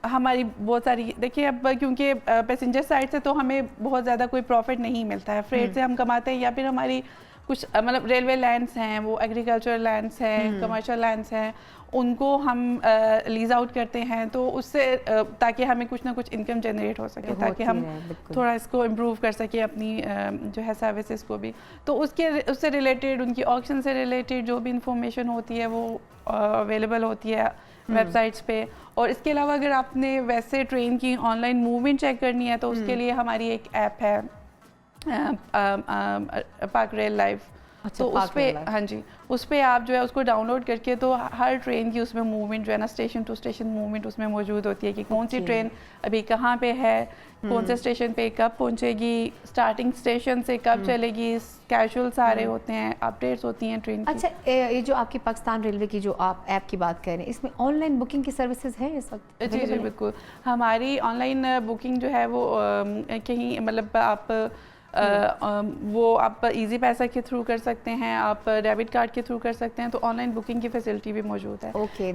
हमारी बहुत सारी, देखिए अब क्योंकि पैसेंजर साइड से तो हमें बहुत ज़्यादा कोई प्रॉफिट नहीं मिलता है, फ्रेट से हम कमाते हैं, या फिर हमारी कुछ मतलब रेलवे लैंड्स हैं, वो एग्रीकल्चरल लैंड्स हैं, कमर्शियल लैंड्स हैं, उनको हम लीज आउट करते हैं, तो उससे ताकि हमें कुछ ना कुछ इनकम जनरेट हो सके, ताकि हम थोड़ा इसको इम्प्रूव कर सके अपनी जो है सर्विसेज को भी। तो उससे रिलेटेड, उनकी ऑक्शन से रिलेटेड जो भी इंफॉर्मेशन होती है वो अवेलेबल होती है वेबसाइट्स पे। और इसके अलावा अगर आपने वैसे ट्रेन की ऑनलाइन मूवमेंट चेक करनी है तो उसके लिए हमारी एक ऐप है पाक रेल लाइव। अच्छा, तो उस पे, हाँ जी, उस पे आप जो है उसको डाउनलोड करके तो हर ट्रेन की उसमें मूवमेंट जो है ना, स्टेशन टू स्टेशन मूवमेंट उसमें मौजूद होती है कि कौन सी ट्रेन अभी कहाँ पे है, कौन से स्टेशन पे कब पहुँचेगी, स्टार्टिंग स्टेशन से कब चलेगी, कैजुअल सारे होते हैं, अपडेट्स होती हैं ट्रेन की। अच्छा, ये जो आपकी पाकिस्तान रेलवे की जो आप ऐप की बात कर रहे हैं, इसमें ऑनलाइन बुकिंग की सर्विसेज है इस वक्त? जी जी बिल्कुल, हमारी ऑनलाइन बुकिंग जो है वो कहीं मतलब आप वो आप इजी पैसा के थ्रू कर सकते हैं, आप डेबिट कार्ड के थ्रू कर सकते हैं, तो ऑनलाइन बुकिंग की फैसिलिटी भी मौजूद है।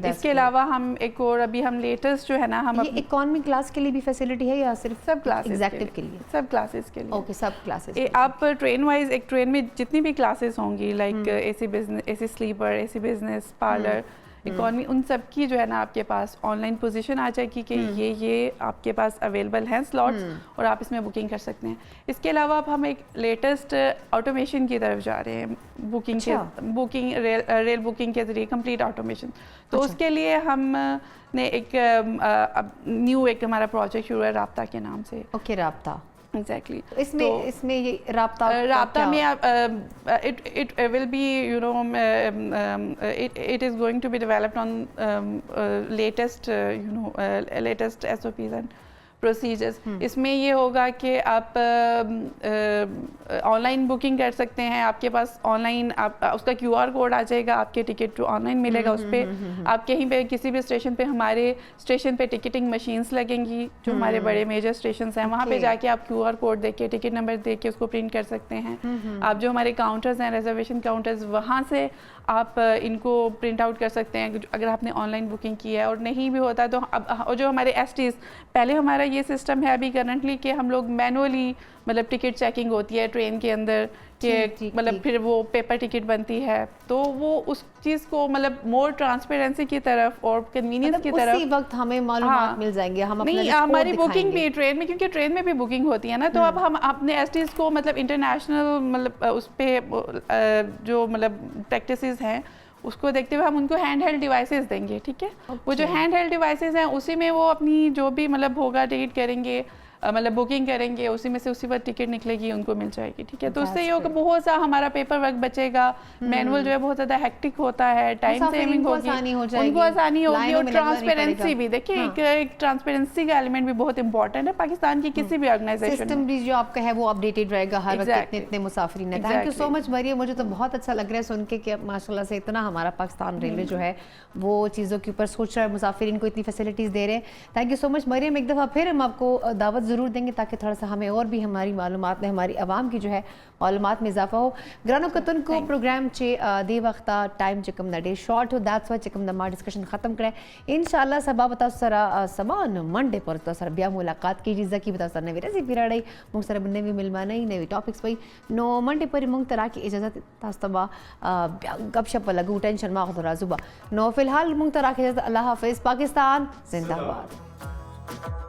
इसके अलावा हम एक और अभी हम लेटेस्ट जो है ना, हम ये इकोनॉमी क्लास के लिए भी फैसिलिटी है या सिर्फ सब क्लासेस एग्जीक्यूटिव के लिए? सब क्लासेस के लिए। ओके, सब क्लासेस। आप ट्रेन वाइज, एक ट्रेन में जितनी भी क्लासेस होंगी, like AC business, AC sleeper, AC business, parlour, economy, उन सब की जो है ना आपके पास ऑनलाइन पोजीशन आ जाएगी कि ये आपके पास अवेलेबल हैं स्लॉट्स और आप इसमें बुकिंग कर सकते हैं। इसके अलावा अब हम एक लेटेस्ट ऑटोमेशन की तरफ जा रहे हैं, बुकिंग रेल बुकिंग के जरिए कंप्लीट ऑटोमेशन। तो उसके लिए हम ने एक न्यू एक हमारा प्रोजेक्ट शुरू है राब्ता के नाम से। ओके, राब्ता, एग्जैक्टली। इसमें ये राब्ता में it will be, you know, it is going to be developed on latest latest SOPs and procedures. इसमें ये होगा कि आप ऑनलाइन बुकिंग कर सकते हैं, आपके पास ऑनलाइन उसका QR कोड आ जाएगा, आपके टिकट टू ऑनलाइन मिलेगा उस पर। आप कहीं पे किसी भी स्टेशन पे, हमारे स्टेशन पे टिकटिंग मशीन्स लगेंगी जो हमारे बड़े मेजर स्टेशन हैं, वहाँ पे जाके आप QR कोड देख के, टिकट नंबर देख के उसको प्रिंट कर सकते हैं। आप जो हमारे काउंटर्स हैं, रिजर्वेशन काउंटर्स, वहाँ से आप इनको प्रिंट आउट कर सकते हैं अगर आपने ऑनलाइन बुकिंग की है। और नहीं भी होता तो अब जो हमारे STs, पहले हमारा ये सिस्टम है अभी करंटली कि हम लोग मैनुअली मतलब टिकट चेकिंग होती है ट्रेन के अंदर कि मतलब फिर वो पेपर टिकट बनती है, तो वो उस चीज़ को मतलब मोर ट्रांसपेरेंसी की तरफ और कन्वीनियंस की तरफ उसी वक्त हमें मालूमात मिल जाएंगे। हम नहीं, हमारी बुकिंग भी ट्रेन में, क्योंकि ट्रेन में भी बुकिंग होती है ना, तो अब हम अपने STs को मतलब इंटरनेशनल मतलब उस पर जो मतलब प्रैक्टिसेस हैं उसको देखते हुए हम उनको हैंड हेल्ड डिवाइसेस देंगे। ठीक है, वो जो हैंड हेल्ड डिवाइसेस हैं उसी में वो अपनी जो भी मतलब होगा टिकट करेंगे, मतलब बुकिंग करेंगे, उसी में से उसी पर टिकट निकलेगी, उनको मिल जाएगी। ठीक है, तो उससे ये होगा बहुत सा हमारा पेपर वर्क बचेगा, मैनुअल जो है बहुत ज़्यादा हेक्टिक होता है, टाइम सेविंग होगी, उनको आसानी होगी और ट्रांसपेरेंसी भी। देखिए एक ट्रांसपेरेंसी का एलिमेंट भी बहुत इंपॉर्टेंट है पाकिस्तान की किसी भी ऑर्गेनाइजेशन। सिस्टम भी जो आपका है वो अपडेटेड रहेगा हर वक्त, इतने मुसाफिरीन है। Thank you so much Mariam, मुझे तो बहुत अच्छा लग रहा है सुन के कि माशाल्लाह से इतना हमारा पाकिस्तान रेलवे जो है वो चीज़ों के ऊपर सोच रहा है, मुसाफिरीन को इतनी फैसिलिटीज़ दे रहे हैं। Thank you so much Mariam, एक दफ़ा फिर हम आपको दावत ज़रूर देंगे ताकि थोड़ा सा हमें और भी हमारी मालूमात में, हमारी आवाम की जो है मालूमात में इजाफा हो। ग्रानो कतन को प्रोग्राम चे दे वक्ता टाइम चिकम द डे शॉर्ट हो, दैट्स वाई चिकम द मा डिस्कशन ख़त्म करें इंशाल्लाह। सबा बता सरा समान मंडे पर तो सर ब्या मुलाकात की जीजा की बता सर नवी रेसिपी रही मुंग सर नवी मिलमा नहीं नवी टॉपिक्स पई नो मंडे पर मुंग तरह की इजाज़त तास्तबा गपशप लगू टेंशन मा खुद राजुबा नो फिलहाल मुंग तरह की इजाज़त। अल्लाह हाफिज़, पाकिस्तान जिंदाबाद।